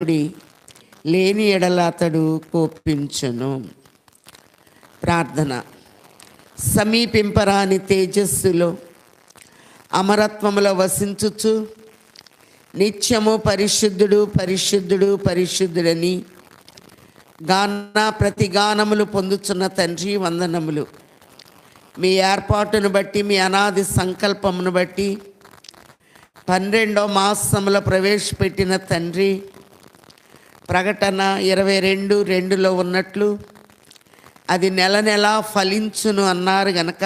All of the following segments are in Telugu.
లేని ఎడల అతడు కోపించును. ప్రార్థన. సమీపింపరాని తేజస్సులో అమరత్వములో వసించుచు నిత్యము పరిశుద్ధుడు పరిశుద్ధుడు పరిశుద్ధుడని ప్రతిగానములు పొందుచున్న తండ్రి వందనములు. మీ ఏర్పాటును బట్టి, మీ అనాది సంకల్పమును బట్టి 12వ మాసంలో ప్రవేశపెట్టిన తండ్రి, ప్రకటన 22:2లో ఉన్నట్లు అది నెల నెలా ఫలించును అన్నారు గనక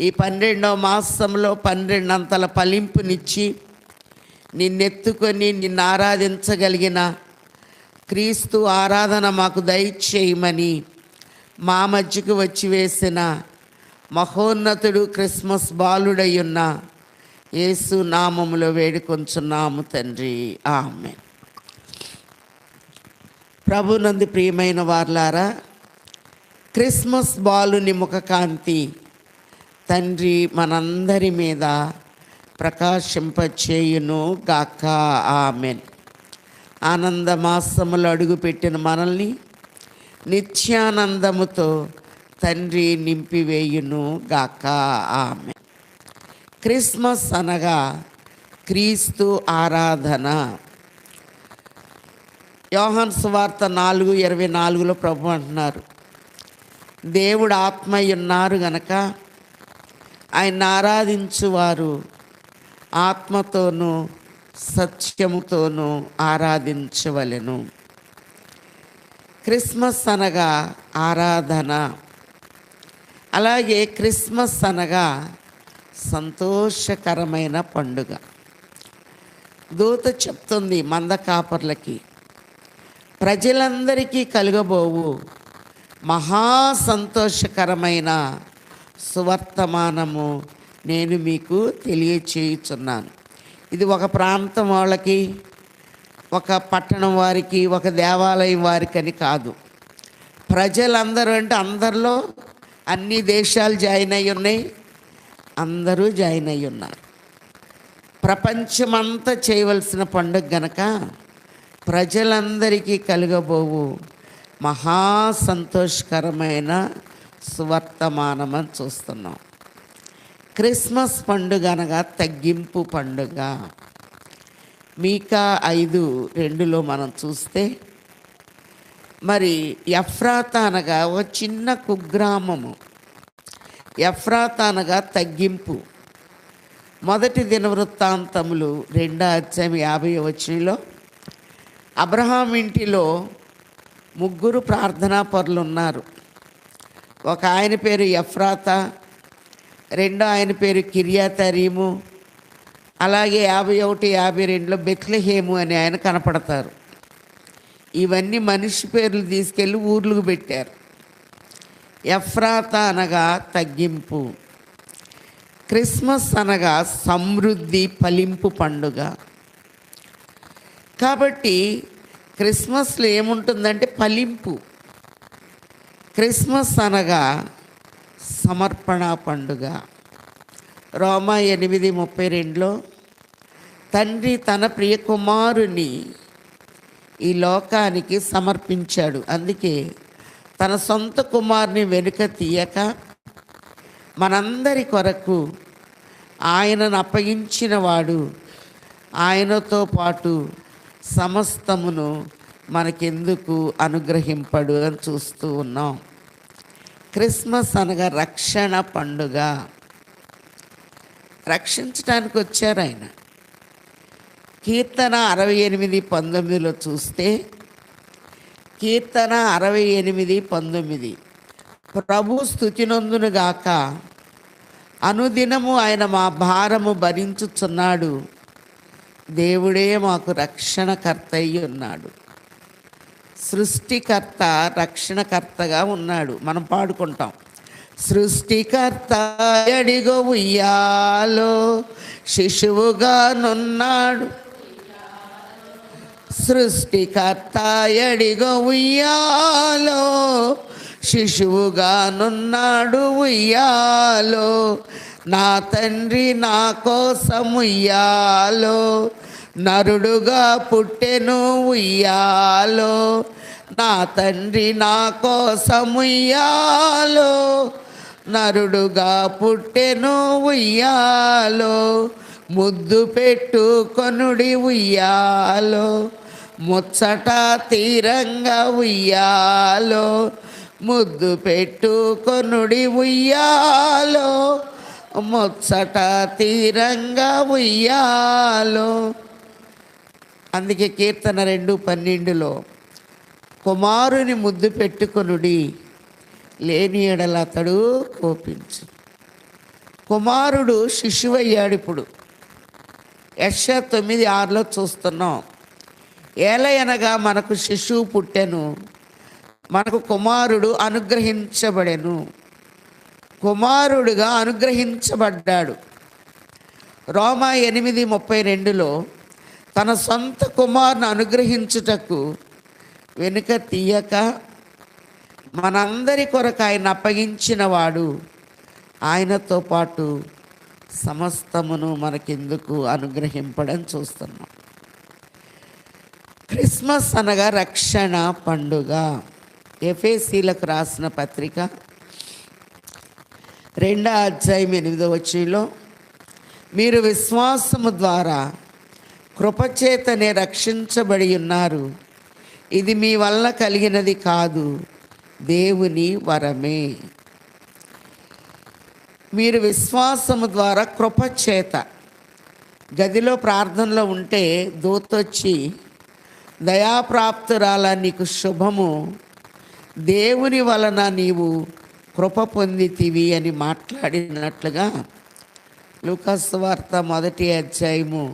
ఈ 12వ మాసంలో 12 అంతల ఫలింపునిచ్చి నిన్నెత్తుకొని నిన్ను ఆరాధించగలిగిన క్రీస్తు ఆరాధన మాకు దయచేయమని మా మధ్యకు వచ్చి వేసిన మహోన్నతుడు క్రిస్మస్ బాలుడయ్యున్న యేసు నామములో వేడుకొంచున్నాము తండ్రి, ఆమేన్. ప్రభునందు ప్రియమైన వార్లారా, క్రిస్మస్ బాలుని ముఖకాంతి తండ్రి మనందరి మీద ప్రకాశింపచేయును గాక, ఆమేన్. ఆనంద మాసములు అడుగుపెట్టిన మనల్ని నిత్యానందముతో తండ్రి నింపివేయును గాక, ఆమేన్. క్రిస్మస్ అనగా క్రీస్తు ఆరాధన. యోహాను సువార్త 4:24లో ప్రభు అంటున్నారు, దేవుడు ఆత్మయ్య ఉన్నారు గనక ఆయన ఆరాధించువారు ఆత్మతోనూ సత్యముతోనూ ఆరాధించవలెను. క్రిస్మస్ అనగా ఆరాధన. అలాగే క్రిస్మస్ అనగా సంతోషకరమైన పండుగ. దూత చెప్తుంది మంద కాపర్లకి, ప్రజలందరికీ కలుగబోవు మహా సంతోషకరమైన సువర్తమానము నేను మీకు తెలియచేయుచున్నాను. ఇది ఒక ప్రాంతం వాళ్ళకి, ఒక పట్టణం వారికి, ఒక దేవాలయం వారికి అని కాదు. ప్రజలందరూ అంటే అందరిలో అన్ని దేశాలు జాయిన్ అయి ఉన్నాయి, అందరూ జాయిన్ అయి ఉన్నారు. ప్రపంచమంతా చేయవలసిన పండుగ గనక ప్రజలందరికీ కలుగబోవు మహా సంతోషకరమైన సువర్తమానమని చూస్తున్నాం. క్రిస్మస్ పండుగ అనగా తగ్గింపు పండుగ. మీకా 5:2లో మనం చూస్తే, మరి ఎఫ్రాతా అనగా ఒక చిన్న కుగ్రామము. ఎఫ్రాతా అనగా తగ్గింపు. మొదటి దినవృత్తాంతములు 2:50 అబ్రహాం ఇంటిలో 3 ప్రార్థనా పరులు ఉన్నారు. ఒక ఆయన పేరు ఎఫ్రాతా, రెండో ఆయన పేరు కిర్యాతరీము, అలాగే 51-52లో బెత్లెహేము అని ఆయన కనపడతారు. ఇవన్నీ మనిషి పేర్లు తీసుకెళ్ళి ఊర్లకు పెట్టారు. ఎఫ్రాతా అనగా తగ్గింపు. క్రిస్మస్ అనగా సమృద్ధి ఫలింపు పండుగ. కాబట్టి క్రిస్మస్లో ఏముంటుందంటే ఫలింపు. క్రిస్మస్ అనగా సమర్పణ పండుగ. రోమా 8:32లో తండ్రి తన ప్రియ కుమారుని ఈ లోకానికి సమర్పించాడు. అందుకే తన సొంత కుమారుని వెనుక తీయక మనందరి కొరకు ఆయనను అప్పగించిన వాడు ఆయనతో పాటు సమస్తమును మనకెందుకు అనుగ్రహింపడు అని చూస్తూ ఉన్నాం. క్రిస్మస్ అనగా రక్షణ పండుగ. రక్షించడానికి వచ్చారు ఆయన. కీర్తన 68:19లో చూస్తే, కీర్తన 68:19 ప్రభు స్తుతినందును గాక, అనుదినము ఆయన మా భారము భరించుచున్నాడు, దేవుడే మాకు రక్షణకర్త అయి ఉన్నాడు. సృష్టికర్త రక్షణకర్తగా ఉన్నాడు. మనం పాడుకుంటాం, సృష్టికర్త ఎడిగో ఉయ్యాలో శిశువుగా నున్నాడు, సృష్టికర్త ఎడిగో ఉయ్యాలో శిశువుగా నున్నాడు ఉయ్యాలో, నా తండ్రి నా కోసం ఉయ్యాలో నరుడుగా పుట్టెను ఉయ్యాలో, నా తండ్రి నా కోసముయ్యాలో. నరుడుగా పుట్టెను ఉయ్యాలో, ముద్దు పెట్టుకొనుడి ఉయ్యాలో. ముచ్చట తీరంగా ఉయ్యాలో, ముద్దు పెట్టుకొనుడి ఉయ్యాలో. ముచ్చట తీరంగా ఉయ్యాలో. అందుకే కీర్తన 2:12లో కుమారుని ముద్దు పెట్టుకొనుడి, లేని ఎడల అతడు కోపించు. కుమారుడు శిశువయ్యాడు. ఇప్పుడు యెషయా 9:6లో చూస్తున్నాం. ఏలయనగా మనకు శిశువు పుట్టెను, మనకు కుమారుడు అనుగ్రహించబడెను. కుమారుడుగా అనుగ్రహించబడ్డాడు. రోమా 8:32లో తన సొంత కుమారుని అనుగ్రహించుటకు వెనుక తీయక మనందరి కొరకు ఆయన అప్పగించిన వాడు, ఆయనతో పాటు సమస్తమును మనకెందుకు అనుగ్రహింపడని చూస్తున్నాం. క్రిస్మస్ అనగా రక్షణ పండుగ. ఎఫెసీలకు రాసిన పత్రిక 2:8 మీరు విశ్వాసము ద్వారా కృపచేతనే రక్షించబడి ఉన్నారు, ఇది మీ వల్ల కలిగినది కాదు, దేవుని వరమే. మీరు విశ్వాసము ద్వారా కృపచేత. గదిలో ప్రార్థనలో ఉంటే దూతొచ్చి, దయాప్రాప్తురాల నీకు శుభము, దేవుని వలన నీవు కృప పొందితివి అని మాట్లాడినట్లుగా లూకాసు సువార్త 1:20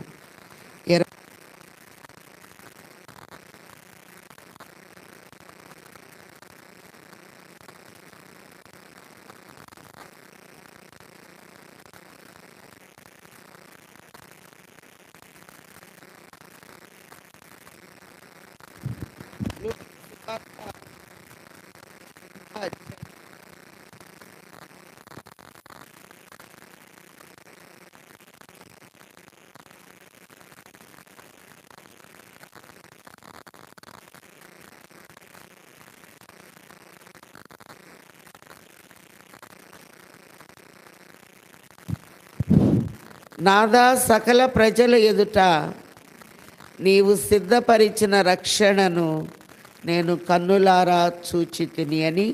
నాదా సకల ప్రజల ఎదుట నీవు సిద్ధపరిచిన రక్షణను నేను కన్నులారా చూచితిని అని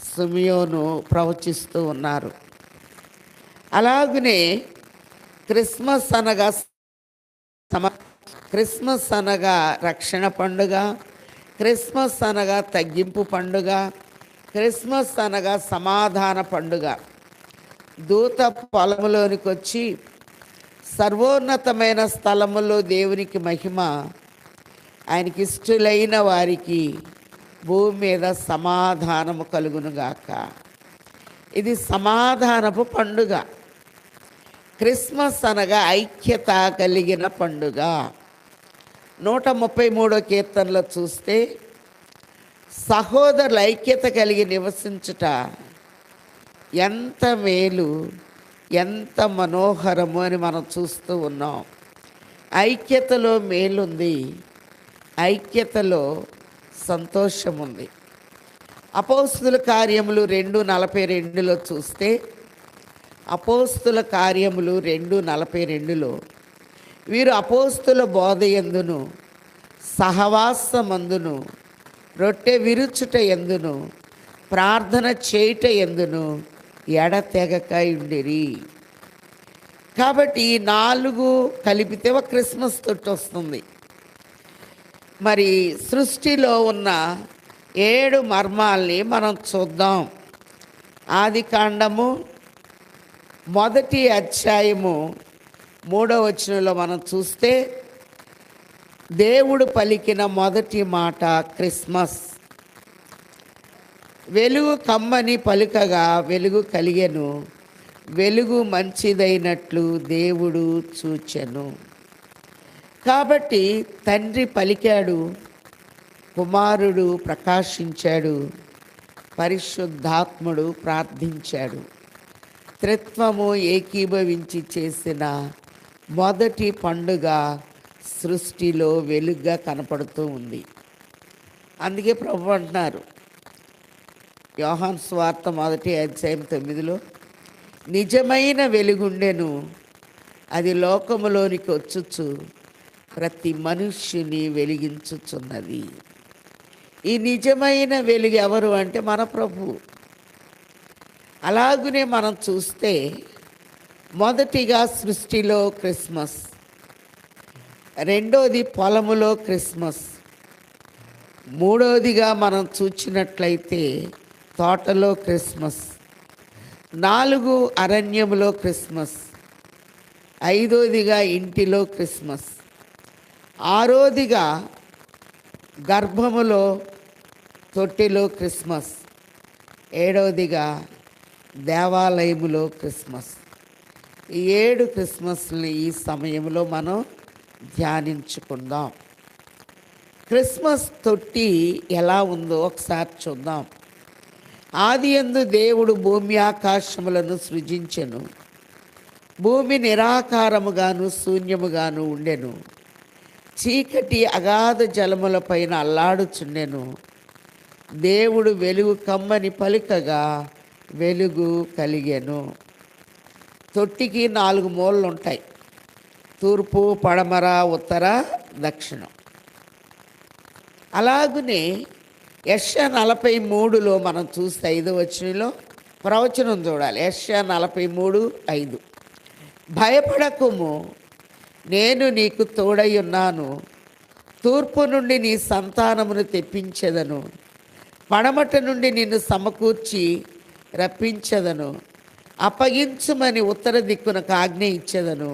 సిమియోను ప్రవచిస్తూ ఉన్నారు. అలాగనే క్రిస్మస్ అనగా రక్షణ పండుగ, క్రిస్మస్ అనగా తగ్గింపు పండుగ, క్రిస్మస్ అనగా సమాధాన పండుగ. దూత పొలములోనికి వచ్చి సర్వోన్నతమైన స్థలములో దేవునికి మహిమ, ఆయనకి ఇష్టలైన వారికి భూమి మీద సమాధానము కలుగునుగాక. ఇది సమాధానపు పండుగ. క్రిస్మస్ అనగా ఐక్యత కలిగిన పండుగ. 133వ కీర్తనలో చూస్తే సహోదరుల ఐక్యత కలిగి నివసించుట ఎంత మేలు, ఎంత మనోహరము అని మనం చూస్తూ ఉన్నాం. ఐక్యతలో మేలుంది, ఐక్యతలో సంతోషం ఉంది. అపోస్తుల కార్యములు 2:42లో చూస్తే, అపోస్తుల కార్యములు 2:42లో వీరు అపోస్తుల బోధ యందును, సహవాసమందును, రొట్టె విరుచుట యందును, ప్రార్థన చేయుట యందును ఎడతెగక ఉండిరి. కాబట్టి ఈ 4 కలిపితే ఒక క్రిస్మస్ తొట్టి వస్తుంది. మరి సృష్టిలో ఉన్న 7 మర్మాల్ని మనం చూద్దాం. ఆదికాండము 1:3 మనం చూస్తే దేవుడు పలికిన మొదటి మాట క్రిస్మస్. వెలుగు కమ్మని పలుకగా వెలుగు కలిగెను, వెలుగు మంచిదైనట్లు దేవుడు చూచెను. కాబట్టి తండ్రి పలికాడు, కుమారుడు ప్రకాశించాడు, పరిశుద్ధాత్ముడు ప్రార్థించాడు. త్రిత్వము ఏకీభవించి చేసిన మొదటి పండుగ సృష్టిలో వెలుగుగా కనపడుతూ ఉంది. అందుకే ప్రభు అంటున్నారు యోహాను సువార్త 1:9, నిజమైన వెలుగుండెను, అది లోకములోనికి వచ్చుచు ప్రతి మనుష్యుని వెలిగించుచున్నది. ఈ నిజమైన వెలుగు ఎవరు అంటే మన ప్రభు. అలాగునే మనం చూస్తే మొదటిగా సృష్టిలో క్రిస్మస్, రెండోది పొలములో క్రిస్మస్, మూడోదిగా మనం చూచినట్లయితే తోటలో క్రిస్మస్, 4 అరణ్యములో క్రిస్మస్, 5వదిగా ఇంటిలో క్రిస్మస్, 6వదిగా గర్భములో తొట్టిలో క్రిస్మస్, 7వదిగా దేవాలయములో క్రిస్మస్. ఈ 7 క్రిస్మస్ని ఈ సమయంలో మనం ధ్యానించుకుందాం. క్రిస్మస్ తొట్టి ఎలా ఉందో ఒకసారి చూద్దాం. ఆదియందు దేవుడు భూమి ఆకాశములను సృజించెను. భూమి నిరాకారముగాను శూన్యముగాను ఉండెను. చీకటి అగాధ జలముల పైన అల్లాడుచుండెను. దేవుడు వెలుగు కమ్మని పలుకగా వెలుగు కలిగెను. తొట్టికి 4 మూలలు ఉంటాయి: తూర్పు, పడమర, ఉత్తర, దక్షిణం. అలాగనే యెషయా 43లో మనం చూస్తే 5వ వచనంలో ప్రవచనం చూడాలి. యెషయా 43:5, భయపడకుము, నేను నీకు తోడై ఉన్నాను, తూర్పు నుండి నీ సంతానమును తెప్పించెదను, పడమట నుండి నిన్ను సమకూర్చి రప్పించెదను, అప్పగించుమని ఉత్తర దిక్కునకు ఆజ్ఞ ఇచ్చెదను,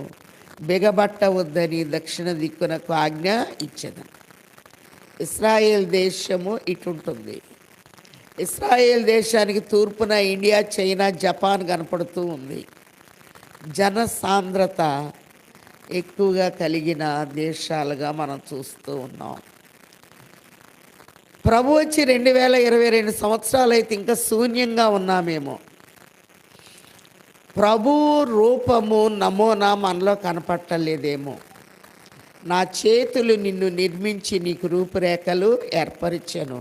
బిగబట్టవద్దని దక్షిణ దిక్కునకు ఆజ్ఞ ఇచ్చెదను. ఇస్రాయేల్ దేశము ఇటుంటుంది. ఇస్రాయేల్ దేశానికి తూర్పున ఇండియా, చైనా, జపాన్ కనపడుతూ ఉంది. జనసాంద్రత ఎక్కువగా కలిగిన దేశాలుగా మనం చూస్తూ ఉన్నాం. ప్రభు వచ్చి 2022 సంవత్సరాలు అయితే ఇంకా శూన్యంగా ఉన్నామేమో. ప్రభు రూపము నమూనా మనలో కనపట్టలేదేమో. నా చేతులు నిన్ను నిర్మించి నీకు రూపురేఖలు ఏర్పరిచెను,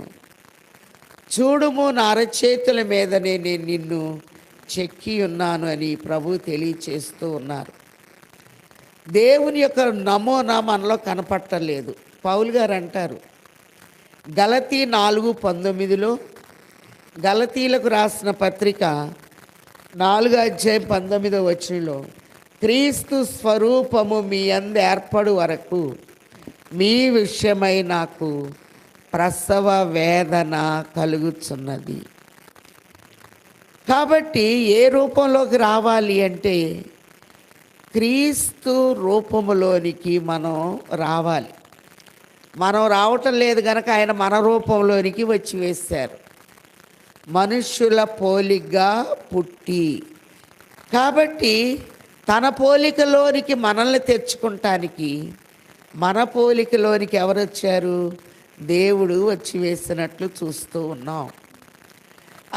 చూడుము నా అరచేతుల మీదనే నేను నిన్ను చెక్కి ఉన్నాను అని ప్రభు తెలియచేస్తూ ఉన్నారు. దేవుని యొక్క నమూనా మనలో కనపట్టలేదు. పౌలు గారు అంటారు గలతీ 4:19, గలతీలకు రాసిన పత్రిక 4:19 క్రీస్తు స్వరూపము మీ యందు ఏర్పడు వరకు మీ విషయమై నాకు ప్రసవ వేదన కలుగుచున్నది. కాబట్టి ఏ రూపంలోకి రావాలి అంటే క్రీస్తు రూపములోనికి మనం రావాలి. మనం రావటం లేదు కనుక ఆయన మన రూపంలోనికి వచ్చి వేశారు. మనుష్యుల పోలికగా పుట్టి, కాబట్టి తన పోలికలోనికి మనల్ని తెచ్చుకుంటానికి, మన పోలికలోనికి ఎవరు వచ్చారు? దేవుడు వచ్చి వేసినట్లు చూస్తూ ఉన్నాం.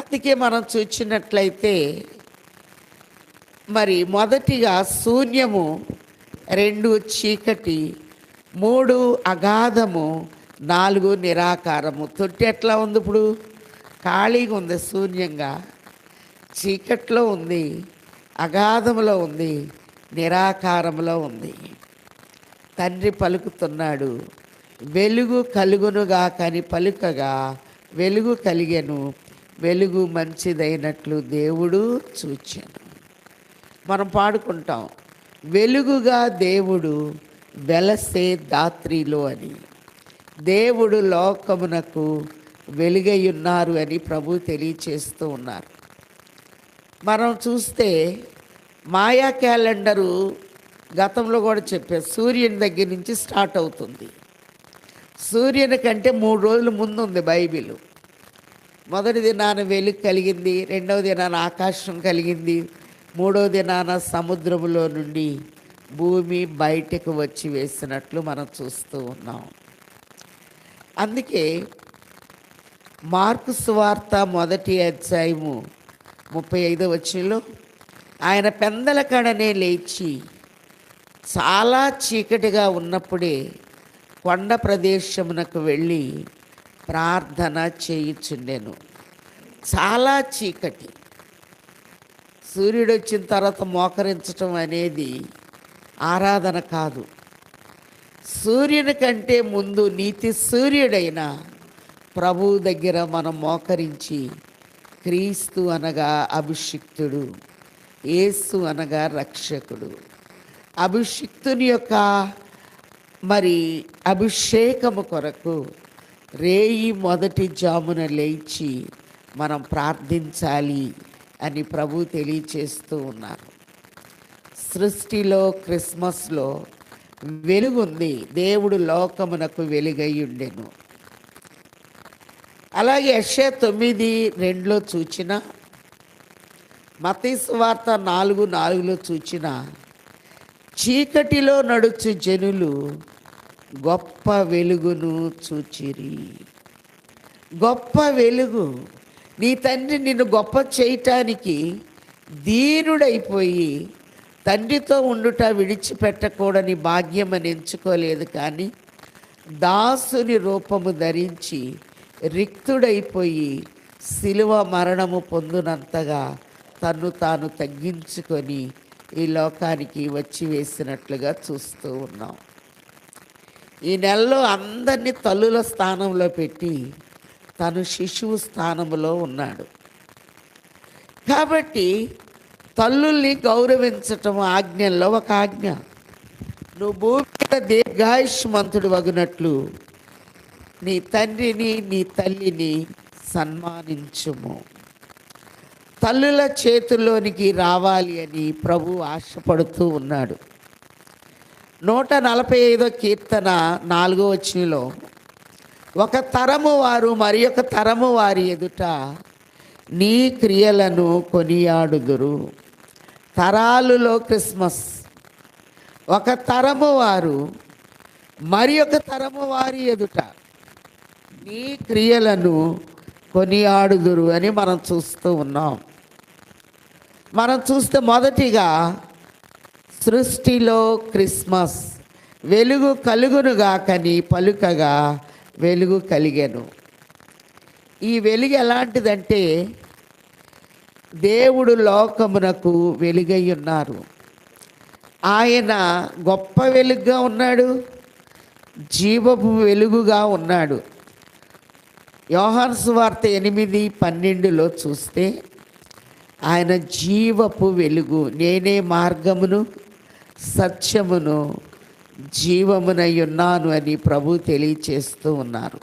అందుకే మనం చూసినట్లయితే మరి మొదటిగా శూన్యము, 2 చీకటి, 3 అగాధము, 4 నిరాకారము. తొట్టి ఎట్లా ఉంది? ఇప్పుడు ఖాళీగా ఉంది, శూన్యంగా, చీకట్లో ఉంది, అగాధములో ఉంది, నిరాకారంలో ఉంది. తండ్రి పలుకుతున్నాడు, వెలుగు కలుగునుగా కని పలుకగా వెలుగు కలిగెను, వెలుగు మంచిదైనట్లు దేవుడు చూచెను. మనం పాడుకుంటాం, వెలుగుగా దేవుడు వెలసే దాత్రిలో అని. దేవుడు లోకమునకు వెలుగై ఉన్నారు అని ప్రభు తెలియచేస్తూ ఉన్నారు. మనం చూస్తే మాయా క్యాలెండరు గతంలో కూడా చెప్పారు, సూర్యుని దగ్గర నుంచి స్టార్ట్ అవుతుంది. సూర్యుని కంటే 3 రోజుల ముందు ఉంది బైబిల్. మొదటి దినాన వెలుగు కలిగింది, రెండవ దినాన ఆకాశం కలిగింది, మూడవ దినాన సముద్రములో నుండి భూమి బయటకు వచ్చి వేసినట్లు మనం చూస్తూ ఉన్నాం. అందుకే మార్కు సువార్త 1:35 ఆయన పెందల కడనే లేచి చాలా చీకటిగా ఉన్నప్పుడే కొండ ప్రదేశమునకు వెళ్ళి ప్రార్థన చేయుచుండెను. చాలా చీకటి. సూర్యుడు వచ్చిన తర్వాత మోకరించటం అనేది ఆరాధన కాదు. సూర్యుని కంటే ముందు నీతి సూర్యుడైన ప్రభువు దగ్గర మనం మోకరించి, క్రీస్తు అనగా అభిషిక్తుడు, యేసు అనగా రక్షకుడు, అభిషిక్తుని యొక్క అభిషేకము కొరకు రేయి మొదటి జామున లేచి మనం ప్రార్థించాలి అని ప్రభు తెలియచేస్తూ ఉన్నారు. సృష్టిలో క్రిస్మస్లో వెలుగుంది. దేవుడు లోకమునకు వెలుగై ఉండెను. అలాగే యెషయా 9:2 చూచిన, మత్తయి సువార్త 4:4 చూచిన, చీకటిలో నడుచు జనులు గొప్ప వెలుగును చూచిరి. గొప్ప వెలుగు. నీ తండ్రి నిన్ను గొప్ప చేయటానికి దీనుడైపోయి తండ్రితో ఉండుట విడిచిపెట్టకూడని భాగ్యం అని ఎంచుకోలేదు, కానీ దాసుని రూపము ధరించి రిక్తుడైపోయి శిలువ మరణము పొందునంతగా తన్ను తాను తగ్గించుకొని ఈ లోకానికి వచ్చి వేసినట్లుగా చూస్తూ ఉన్నాం. ఈ నెలలో అందరినీ తల్లుల స్థానంలో పెట్టి తను శిశువు స్థానంలో ఉన్నాడు. కాబట్టి తల్లుల్ని గౌరవించటం ఆజ్ఞల్లో ఒక ఆజ్ఞ. నువ్వు భూమి మీద దీర్ఘాయుష్మంతుడు వగునట్లు నీ తండ్రిని నీ తల్లిని సన్మానించుము. తల్లుల చేతుల్లోనికి రావాలి అని ప్రభు ఆశపడుతూ ఉన్నాడు. 145 కీర్తన 4వ వచనంలో, ఒక తరము వారు మరి ఒక తరము వారి ఎదుట నీ క్రియలను కొనియాడుదురు. తరాలులో క్రిస్మస్. ఒక తరము వారు మరి ఒక తరము వారి ఎదుట నీ క్రియలను కొనియాడుదురు అని మనం చూస్తూ ఉన్నాం. మనం చూస్తే మొదటిగా సృష్టిలో క్రిస్మస్. వెలుగు కలుగునుగాకని పలుకగా వెలుగు కలిగెను. ఈ వెలుగు ఎలాంటిదంటే, దేవుడు లోకమునకు వెలుగై ఉన్నారు. ఆయన గొప్ప వెలుగుగా ఉన్నాడు, జీవపు వెలుగుగా ఉన్నాడు. యోహాను సువార్త 8:12 చూస్తే, ఆయన జీవపు వెలుగు, నేనే మార్గమును సత్యమును జీవమునై ఉన్నాను అని ప్రభు తెలియచేస్తూ ఉన్నారు.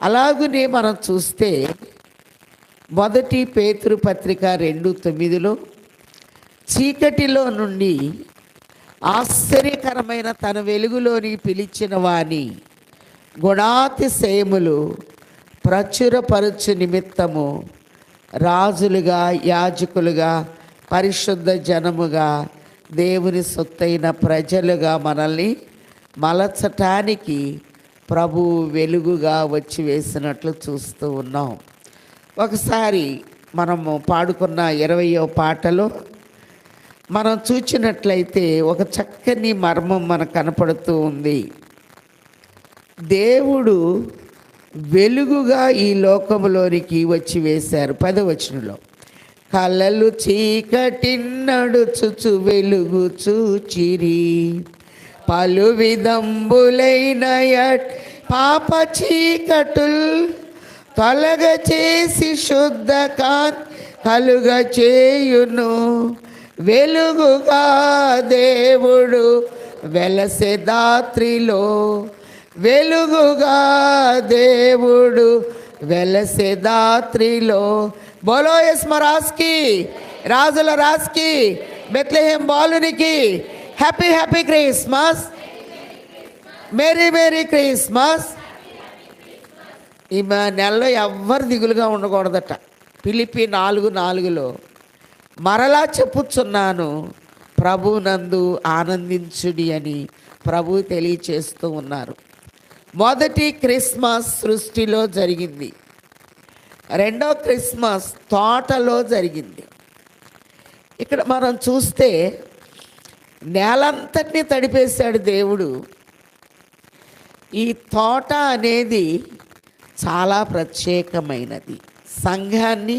అలాగనే మనం చూస్తే మొదటి పేతురు పత్రిక 2:9 చీకటిలో నుండి ఆశ్చర్యకరమైన తన వెలుగులోని పిలిచిన వాని గుణాతిశయములు ప్రచురపరచు నిమిత్తము రాజులుగా, యాజకులుగా, పరిశుద్ధ జనముగా, దేవుని సొత్తైన ప్రజలుగా మనల్ని మలచటానికి ప్రభు వెలుగుగా వచ్చి వేసినట్లు చూస్తూ ఉన్నాం. ఒకసారి మనము పాడుకున్న 20వ పాటలో మనం చూచినట్లయితే ఒక చక్కని మర్మం మనకు కనపడుతూ ఉంది. దేవుడు వెలుగుగా ఈ లోకములోనికి వచ్చి వేశారు. 10వ వచనంలో, కలలు చీకటి నడుచుచు వెలుగు చూచిరి, పలు విధంబులైన పాప చీకటుల్ తొలగ చేసి శుద్ధ కలుగ చేయును. వెలుగుగా దేవుడు వెలసె దాత్రిలో, వెలుగుగా దేవుడు వెలసె దాత్రిలో. బోలో యస్మరాజ్కి, రాజుల రాజ్కి, బెత్లెహేం బాలునికి happy happy Christmas, merry merry Christmas. ఈ నెలలో ఎవ్వరు దిగులుగా ఉండకూడదట. ఫిలిప్పీ 4:4 మరలా చెప్పుచున్నాను, ప్రభునందు ఆనందించుడి అని ప్రభు తెలియచేస్తూ ఉన్నారు. మొదటి క్రిస్మస్ సృష్టిలో జరిగింది. రెండో క్రిస్మస్ తోటలో జరిగింది. ఇక్కడ మనం చూస్తే నేలంతటినీ తడిపేశాడు దేవుడు. ఈ తోట అనేది చాలా ప్రత్యేకమైనది. సంఘాన్ని,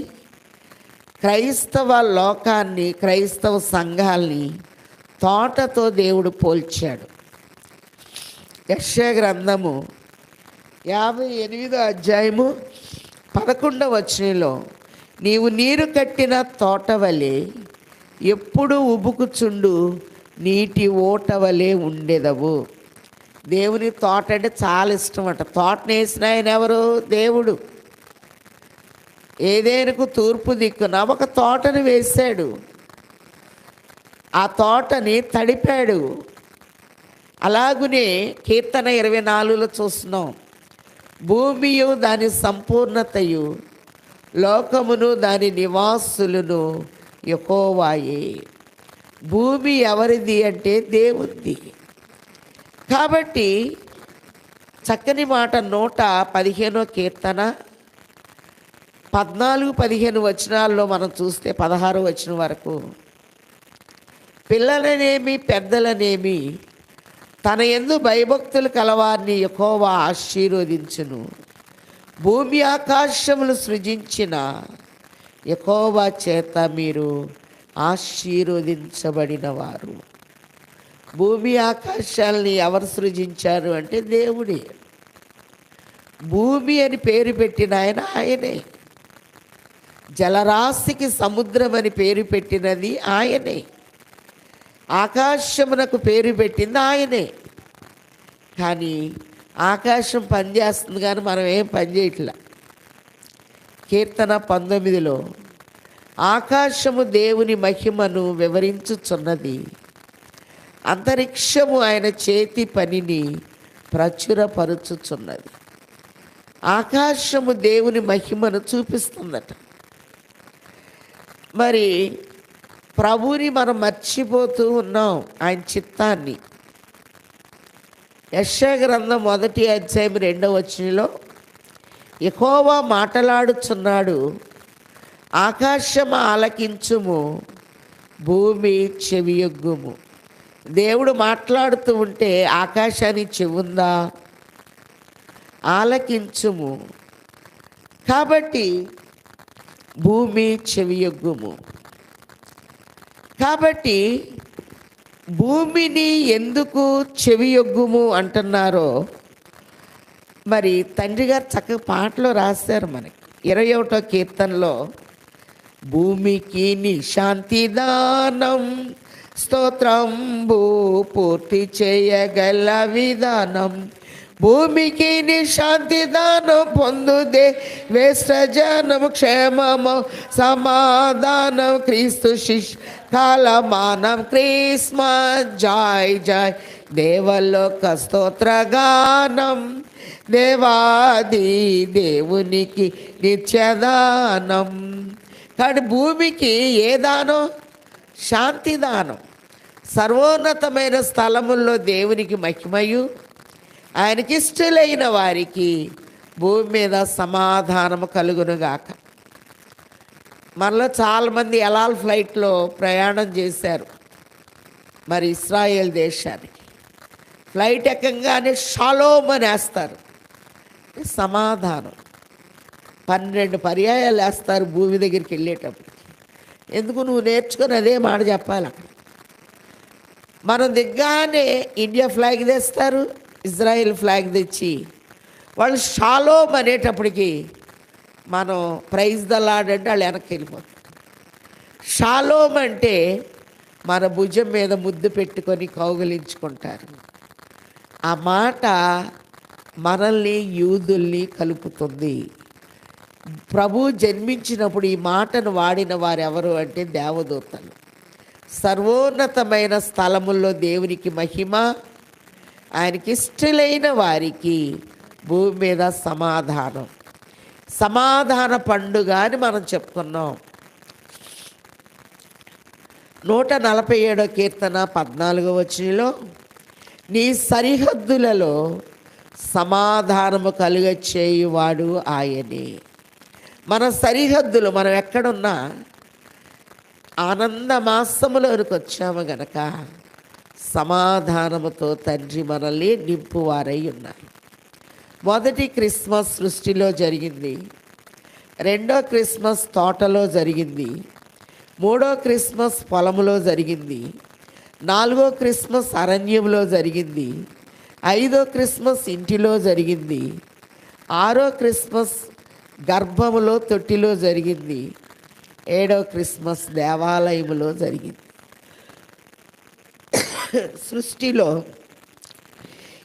క్రైస్తవ లోకాన్ని, క్రైస్తవ సంఘాల్ని తోటతో దేవుడు పోల్చాడు. యెషయా గ్రంథము 58వ అధ్యాయము 11వ వచనంలో, నీవు నీరు కట్టిన తోట వలె ఎప్పుడు ఉబుకుచుండు నీటి ఓట వలె ఉండెదవు. దేవుని తోట అంటే చాలా ఇష్టం అంట. తోటను వేసిన ఆయన ఎవరు? దేవుడు. ఏదేనుకు తూర్పు దిక్కున ఒక తోటను వేశాడు, ఆ తోటని తడిపాడు. అలాగునే కీర్తన 24లో చూస్తున్నాం, భూమియు దాని సంపూర్ణతయు లోకమును దాని నివాసులను యెహోవాయే. భూమి ఎవరిది అంటే దేవునిది. కాబట్టి చక్కని మాట 115వ కీర్తన 14-15 వచనాల్లో మనం చూస్తే 16వ వచనం వరకు, పిల్లలనేమి పెద్దలనేమి తన యందు భయభక్తులు కలవారిని యెహోవా ఆశీర్వదించును. భూమి ఆకాశములు సృజించిన యెహోవా చేత మీరు ఆశీర్వదించబడిన వారు. భూమి ఆకాశాలని ఎవరు సృజించారు అంటే దేవుడే. భూమి అని పేరు పెట్టిన ఆయనే. జలరాశికి సముద్రం అని పేరు పెట్టినది ఆయనే. ఆకాశమునకు పేరు పెట్టింది ఆయనే. కానీ ఆకాశం పనిచేస్తుంది, కానీ మనం ఏం పని చేయట్లా. కీర్తన 19లో ఆకాశము దేవుని మహిమను వివరించుచున్నది, అంతరిక్షము ఆయన చేతి పనిని ప్రచురపరుచుచున్నది. ఆకాశము దేవుని మహిమను చూపిస్తుందట. మరి ప్రభువుని మనం మర్చిపోతూ ఉన్నాం, ఆయన చిత్తాన్ని. యెషయా గ్రంథం 1వ అధ్యాయం 2వ వచనంలో, యెహోవా మాటలాడుచున్నాడు, ఆకాశం ఆలకించుము, భూమి చెవియొగ్గుము. దేవుడు మాట్లాడుతూ ఉంటే ఆకాశానికి చెవుందా? ఆలకించుము. కాబట్టి భూమి చెవియొగ్గుము. కాబట్టి భూమిని ఎందుకు చెవియొగ్గుము అంటున్నారో మరి తండ్రి గారు చక్కగా పాటలో రాశారు మనకి. 21వ కీర్తనలో, భూమికి నిశాంతి దానం స్తోత్రంబు పూర్తి చేయగల విధానం, భూమికి నిశాంతి దానం పొందుదే వేశ్రజనం, క్షేమము సమాధానం క్రీస్తు కాలమానం, క్రిస్మస్ జాయ్ జాయ్ దేవలోక స్తోత్రగానం, దేవాది దేవునికి నిత్యదానం. కానీ భూమికి ఏ దానం? శాంతి దానం. సర్వోన్నతమైన స్థలముల్లో దేవునికి మహిమయు, ఆయనకి ఇష్టలైన వారికి భూమి మీద సమాధానము కలుగునుగాక. మనలో చాలామంది ఎలాల్ ఫ్లైట్లో ప్రయాణం చేశారు మరి ఇస్రాయేల్ దేశానికి. ఫ్లైట్ ఎక్కగానే షాలోమ్ అని వేస్తారు, సమాధానం. 12 పర్యాయాలు వేస్తారు భూమి దగ్గరికి వెళ్ళేటప్పుడు. ఎందుకు? నువ్వు నేర్చుకొని అదే మాట చెప్పాలి. మనం దిగ్గానే ఇండియా ఫ్లాగ్ తెస్తారు, ఇజ్రాయెల్ ఫ్లాగ్ తెచ్చి వాళ్ళు షాలోమ్ అనేటప్పటికి మనం ప్రైజ్ ద లార్డ్ అంటే వాళ్ళు వెనక్కి వెళ్ళిపోతారు. షాలోమ్ అంటే మన భుజం మీద ముద్దు పెట్టుకొని కౌగిలించుకుంటారు. ఆ మాట మనల్ని, యూదుల్ని కలుపుతుంది. ప్రభు జన్మించినప్పుడు ఈ మాటను వాడిన వారు ఎవరు అంటే దేవదూతలు. సర్వోన్నతమైన స్థలముల్లో దేవునికి మహిమ, ఆయనకి ఇష్టలైన వారికి భూమి మీద సమాధానం. సమాధాన పండుగ అని మనం చెప్పుకున్నాం. 147వ కీర్తన 14వ వచనంలో, నీ సరిహద్దులలో సమాధానము కలుగ చేయువాడు ఆయనే. మన సరిహద్దులు, మనం ఎక్కడున్నా ఆనంద మాసములోనికి వచ్చాము గనక సమాధానముతో తండ్రి మనల్ని నింపువారై ఉన్నారు. మొదటి క్రిస్మస్ సృష్టిలో జరిగింది, రెండో క్రిస్మస్ తోటలో జరిగింది, మూడో క్రిస్మస్ పొలంలో జరిగింది, నాలుగో క్రిస్మస్ అరణ్యంలో జరిగింది, ఐదో క్రిస్మస్ ఇంటిలో జరిగింది, ఆరో క్రిస్మస్ గర్భములో తొట్టిలో జరిగింది, ఏడో క్రిస్మస్ దేవాలయములో జరిగింది. సృష్టిలో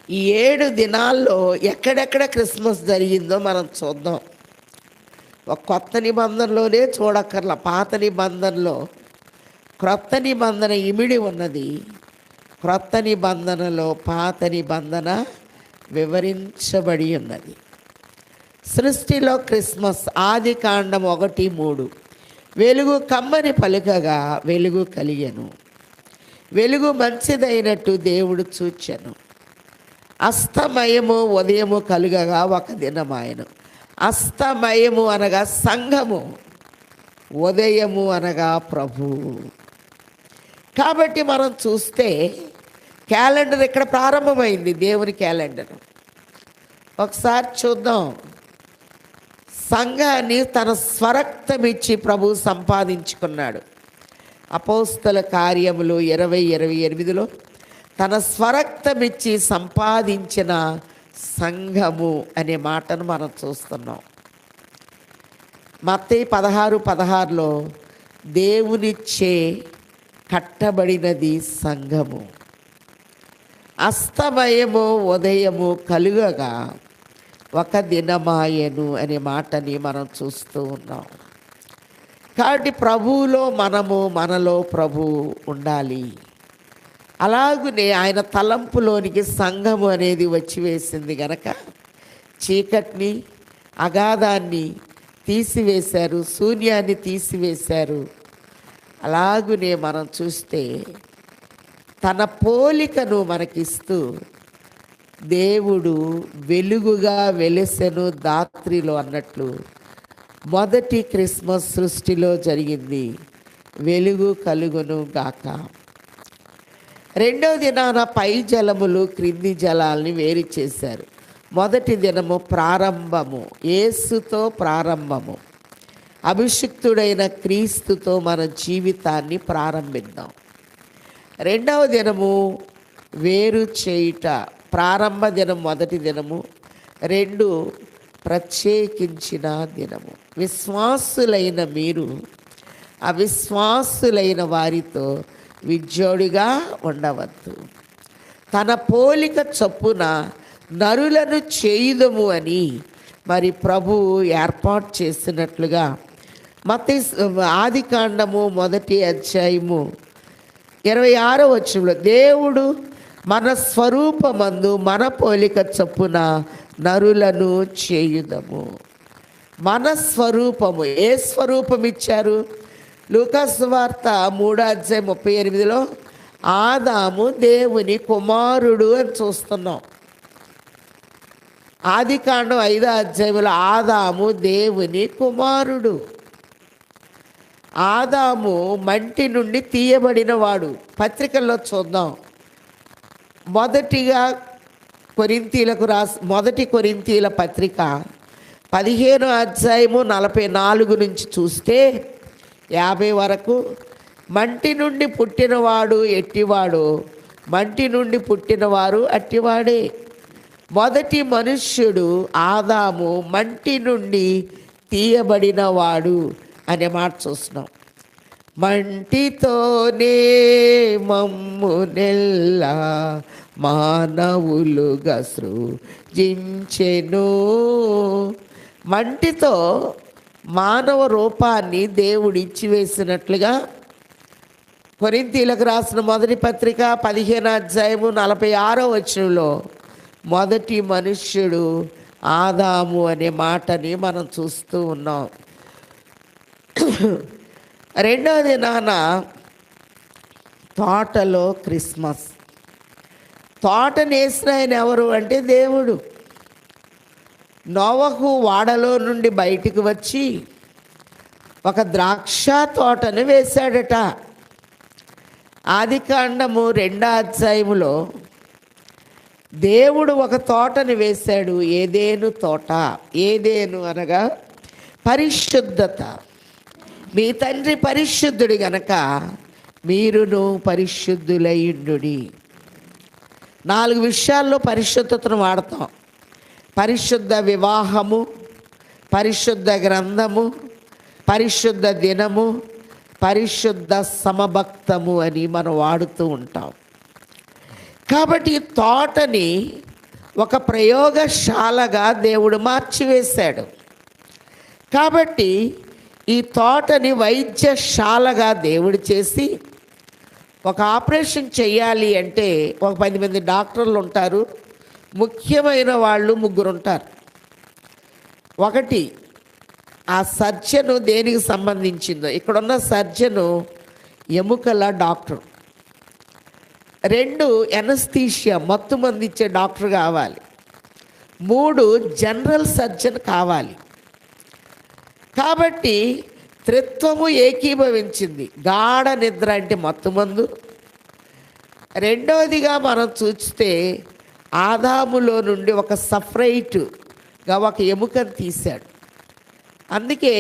ఈ 7 దినాల్లో ఎక్కడెక్కడ క్రిస్మస్ జరిగిందో మనం చూద్దాం. ఒక కొత్త నిబంధనలోనే చూడక్కర్ల, పాత నిబంధనలో క్రొత్త నిబంధన ఇమిడి ఉన్నది. క్రొత్త నిబంధనలో పాత నిబంధన వివరించబడి ఉన్నది. సృష్టిలో క్రిస్మస్ ఆదికాండం 1:3. వెలుగు కమ్మని పలుకగా వెలుగు కలిగెను, వెలుగు మంచిదైనట్టు దేవుడు చూచెను. అస్తమయము ఉదయము కలుగగా ఒక దినమాయను. అస్తమయము అనగా సంఘము, ఉదయము అనగా ప్రభువు. కాబట్టి మనం చూస్తే క్యాలెండర్ ఇక్కడ ప్రారంభమైంది, దేవుని క్యాలెండర్. ఒకసారి చూద్దాం. సంఘాన్ని తన స్వరక్తమిచ్చి ప్రభు సంపాదించుకున్నాడు. అపోస్తల కార్యములు 20:28లో తన స్వరక్తమిచ్చి సంపాదించిన సంఘము అనే మాటను మనం చూస్తున్నాం. మత్తయి 16:16లో దేవునిచ్చే కట్టబడినది సంఘము. అస్తమయము ఉదయము కలుగగా ఒక దినమాయను అనే మాటని మనం చూస్తూ ఉన్నాం. కాబట్టి ప్రభువులో మనలో ప్రభువు ఉండాలి. అలాగునే ఆయన తలంపులోనికి సంఘము అనేది వచ్చి వేసింది గనక చీకటిని, అగాధాన్ని తీసివేశారు, శూన్యాన్ని తీసివేశారు. అలాగునే మనం చూస్తే తన పోలికను మనకిస్తూ దేవుడు వెలుగుగా వెలిసెను దాత్రిలో అన్నట్లు మొదటి క్రిస్మస్ సృష్టిలో జరిగింది, వెలుగు కలుగును గాక. రెండవ దినాన పై జలములు క్రింది జలాల్ని వేరు చేశారు. మొదటి దినము ప్రారంభము, యేసుతో ప్రారంభము. అభిషిక్తుడైన క్రీస్తుతో మన జీవితాన్ని ప్రారంభిద్దాం. రెండవ దినము వేరు చేయుట. ప్రారంభ దినం మొదటి దినము, 2 ప్రత్యేకించిన దినము. విశ్వాసులైన మీరు అవిశ్వాసులైన వారితో విజ్జోడిగా ఉండవద్దు. తన పోలిక చొప్పున నరులను చేయుదము అని మరి ప్రభువు ఏర్పాటు చేసినట్లుగా ఆదికాండము 1:26 దేవుడు మన స్వరూపమందు మన పోలిక చొప్పున నరులను చేయుదము. మన స్వరూపము, ఏ స్వరూపం ఇచ్చారు? లూకాసు సువార్త 3:38లో ఆదాము దేవుని కుమారుడు అని చూస్తున్నాం. ఆదికాండం 5:5లో ఆదాము దేవుని కుమారుడు. ఆదాము మంటి నుండి తీయబడిన వాడు. పత్రికల్లో చూద్దాం. మొదటి కొరింథీల పత్రిక 15:44 నుంచి చూస్తే 50 వరకు మంటి నుండి పుట్టినవాడు ఎట్టివాడు, మంటి నుండి పుట్టినవారు అట్టివాడే. మొదటి మనుష్యుడు ఆదాము మంటి నుండి తీయబడినవాడు అనే మాట చూస్తున్నాం. మంటితోనే మమ్మునెల్లా మానవులుగా సృజించెను. మంటితో మానవ రూపాన్ని దేవుడు ఇచ్చివేసినట్లుగా కొరింథీలకు రాసిన మొదటి పత్రిక 15:46 మొదటి మనుష్యుడు ఆదాము అనే మాటని మనం చూస్తూ ఉన్నాం. రెండవ దినాన తోటలో క్రిస్మస్. తోటను వేసిన ఆయన ఎవరు అంటే దేవుడు. నోవహు వాడలో నుండి బయటికి వచ్చి ఒక ద్రాక్ష తోటను వేశాడట. ఆదికాండము 2వ అధ్యాయములో దేవుడు ఒక తోటని వేశాడు, ఏదేను తోట. ఏదేను అనగా పరిశుద్ధత. మీ తండ్రి పరిశుద్ధుడి గనక మీరును పరిశుద్ధులయ్యుండుడి. 4 విషయాల్లో పరిశుద్ధతను వాడతాం: పరిశుద్ధ వివాహము, పరిశుద్ధ గ్రంథము, పరిశుద్ధ దినము, పరిశుద్ధ సమభక్తము అని మనం వాడుతూ ఉంటాం. కాబట్టి ఈ తోటని ఒక ప్రయోగశాలగా దేవుడు మార్చివేశాడు. కాబట్టి ఈ తోటని వైద్యశాలగా దేవుడు చేసి, ఒక ఆపరేషన్ చేయాలి అంటే ఒక 10 మంది డాక్టర్లు ఉంటారు. ముఖ్యమైన వాళ్ళు 3 ఉంటారు. ఒకటి, ఆ సర్జను దేనికి సంబంధించిందో, ఇక్కడున్న సర్జను ఎముకల డాక్టర్. 2, ఎనస్థీషియా మత్తు మంది ఇచ్చే డాక్టర్ కావాలి. 3, జనరల్ సర్జన్ కావాలి. కాబట్టి త్రిత్వము ఏకీభవించింది. గాఢ నిద్ర అంటే మత్తుమందు. రెండవదిగా మనం చూస్తే ఆదాములో నుండి ఒక సపరేట్గా ఒక ఎముకను తీశాడు. అందుకే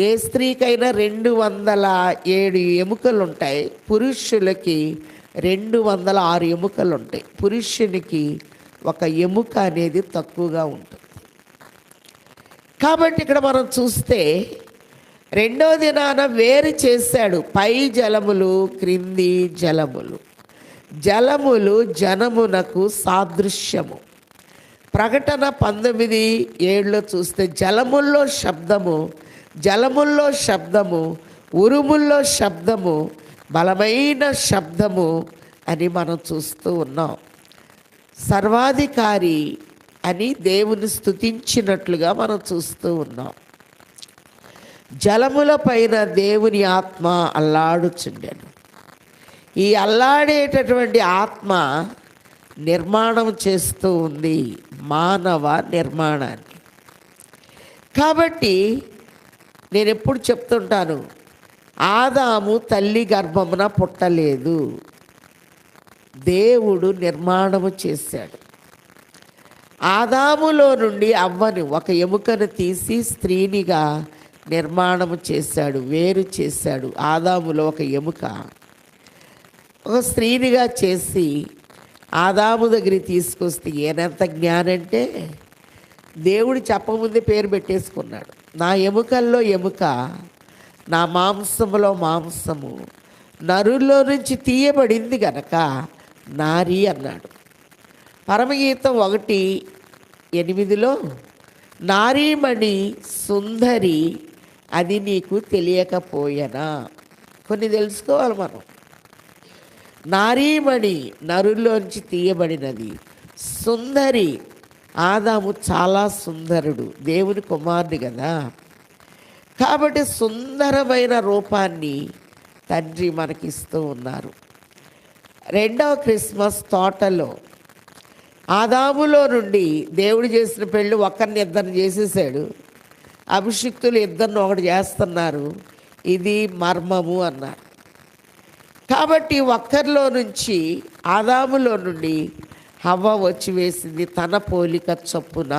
ఏ స్త్రీకైనా 207 ఎముకలు ఉంటాయి, పురుషులకి 206 ఎముకలు ఉంటాయి. పురుషునికి ఒక ఎముక అనేది తక్కువగా ఉంటుంది. కాబట్టి ఇక్కడ మనం చూస్తే రెండవ దినాన వేరు చేశాడు, పై జలములు క్రింది జలములు. జలములు జనమునకు సాదృశ్యము. ప్రకటన 19:7 చూస్తే జలముల్లో శబ్దము, జలముల్లో శబ్దము, ఉరుముల్లో శబ్దము, బలమైన శబ్దము అని మనం చూస్తూ ఉన్నాం. సర్వాధికారి అని దేవుని స్తుతించినట్లుగా మనం చూస్తూ ఉన్నాం. జలముల పైన దేవుని ఆత్మ అల్లాడుచుండెను. ఈ అల్లాడేటటువంటి ఆత్మ నిర్మాణం చేస్తూ ఉంది, మానవ నిర్మాణాన్ని. కాబట్టి నేను ఎప్పుడు చెప్తుంటాను, ఆదాము తల్లి గర్భమున పుట్టలేదు, దేవుడు నిర్మాణము చేశాడు. ఆదాములో నుండి అవ్వను ఒక ఎముకను తీసి స్త్రీనిగా నిర్మాణము చేశాడు, వేరు చేశాడు. ఆదాములో ఒక ఎముక ఒక స్త్రీనిగా చేసి ఆదాము దగ్గరికి తీసుకొస్తే ఈయనంత జ్ఞానంటే దేవుడు చెప్పముందే పేరు పెట్టేసుకున్నాడు. నా ఎముకల్లో ఎముక, నా మాంసములో మాంసము, నరుల్లో నుంచి తీయబడింది గనక నారి అన్నాడు. పరమగీతం 1:8 నారీమణి సుందరి అది నీకు తెలియకపోయేనా. కొన్ని తెలుసుకోవాలి మనం. నారీమణి నరుల్లోంచి తీయబడినది, సుందరి. ఆదాము చాలా సుందరుడు, దేవుని కుమారుడు కదా. కాబట్టి సుందరమైన రూపాన్ని తండ్రి మనకిస్తూ ఉన్నారు. రెండవ క్రిస్మస్ తోటలో ఆదాములో నుండి దేవుడు చేసిన పెళ్ళి ఒకరిని ఇద్దరిని చేసేసాడు. అభిషిక్తులు ఇద్దరిని ఒకటి చేస్తున్నారు, ఇది మర్మము అన్నారు. కాబట్టి ఒక్కరిలో నుంచి, ఆదాములో నుండి హవ్వ వచ్చి వేసింది తన పోలిక చొప్పున.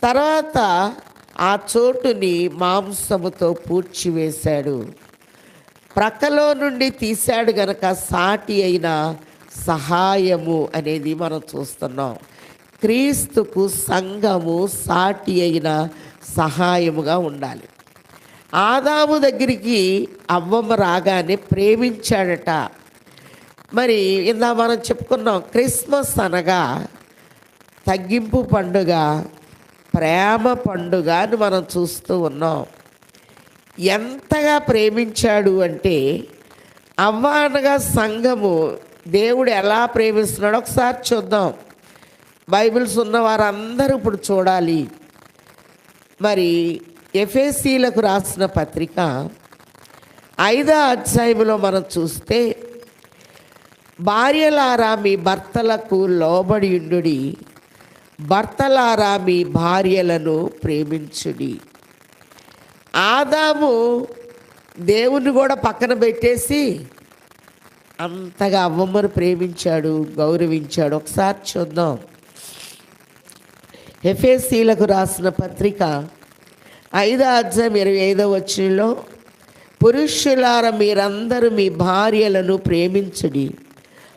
తర్వాత ఆ చోటుని మాంసముతో పూడ్చివేశాడు. ప్రక్కలో నుండి తీశాడు గనక సాటి అయిన సహాయము అనేది మనం చూస్తున్నాం. క్రీస్తుకు సంఘము సాటి అయిన సహాయముగా ఉండాలి. ఆదాము దగ్గరికి అవ్వమ్మ రాగానే ప్రేమించాడట. మరి ఇందా మనం చెప్పుకున్నాం, క్రిస్మస్ అనగా తగ్గింపు పండుగ, ప్రేమ పండుగ అని మనం చూస్తూ ఉన్నాం. ఎంతగా ప్రేమించాడు అంటే, అవ్వ అనగా సంఘము దేవుడు ఎలా ప్రేమిస్తున్నాడో ఒకసారి చూద్దాం. బైబిల్స్ ఉన్న వారందరూ ఇప్పుడు చూడాలి. మరి ఎఫెసీలకు రాసిన పత్రిక 5వ అధ్యాయంలో మనం చూస్తే, భార్యలారా మీ భర్తలకు లోబడి ఉండుడి, భర్తలారా మీ భార్యలను ప్రేమించుడి. ఆదాము దేవుని కూడా పక్కన పెట్టేసి అంతగా అవ్వమ్మను ప్రేమించాడు, గౌరవించాడు. ఒకసారి చూద్దాం. ఎఫెసీలకు రాసిన పత్రిక 5వ అధ్యాయం 25వ వచనంలో, పురుషులారా మీరందరూ మీ భార్యలను ప్రేమించుడి,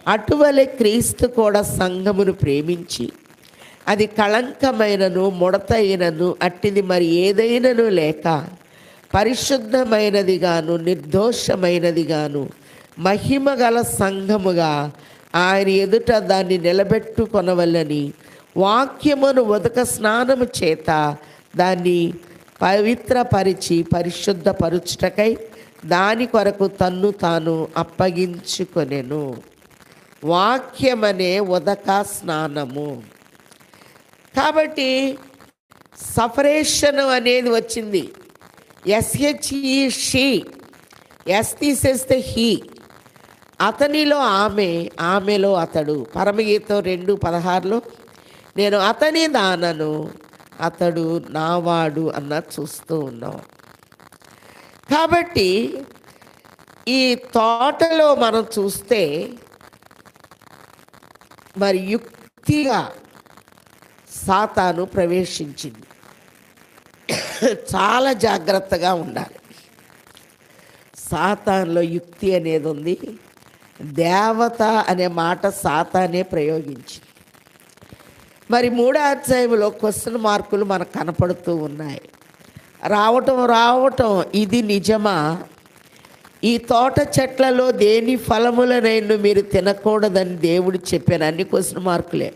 అటువలే క్రీస్తు కూడా సంఘమును ప్రేమించి అది కళంకమైనను ముడతైనను అట్టిది మరి ఏదైనను లేక పరిశుద్ధమైనదిగాను నిర్దోషమైనదిగాను మహిమగల సంఘముగా ఆయన ఎదుట దాన్ని నిలబెట్టుకొనవలని వాక్యమును ఉదక స్నానము చేత దాన్ని పవిత్రపరిచి పరిశుద్ధపరుచుటకై దాని కొరకు తన్ను తాను అప్పగించుకొనెను. వాక్యమనే ఉదక స్నానము. కాబట్టి సపరేషన్ అనేది వచ్చింది. ఎస్హెచ్ఈ షీ, ఎస్ తీసేస్తే హీ, అతనిలో ఆమె, ఆమెలో అతడు. పరమగీతం 2:16లో నేను అతని దానను అతడు నావాడు అన్నది చూస్తూ ఉన్నాం. కాబట్టి ఈ తోటలో మనం చూస్తే మరి యుక్తిగా సాతాను ప్రవేశించింది. చాలా జాగ్రత్తగా ఉండాలి. సాతానులో యుక్తి అనేది ఉంది. దేవత అనే మాట సాతానే ప్రయోగించింది. మరి 3వ అధ్యాయంలో క్వశ్చన్ మార్కులు మనకు కనపడుతూ ఉన్నాయి. రావటం ఇది నిజమా? ఈ తోట చెట్లలో దేని ఫలములనైనా మీరు తినకూడదని దేవుడు చెప్పాను. అన్ని క్వశ్చన్ మార్కులే.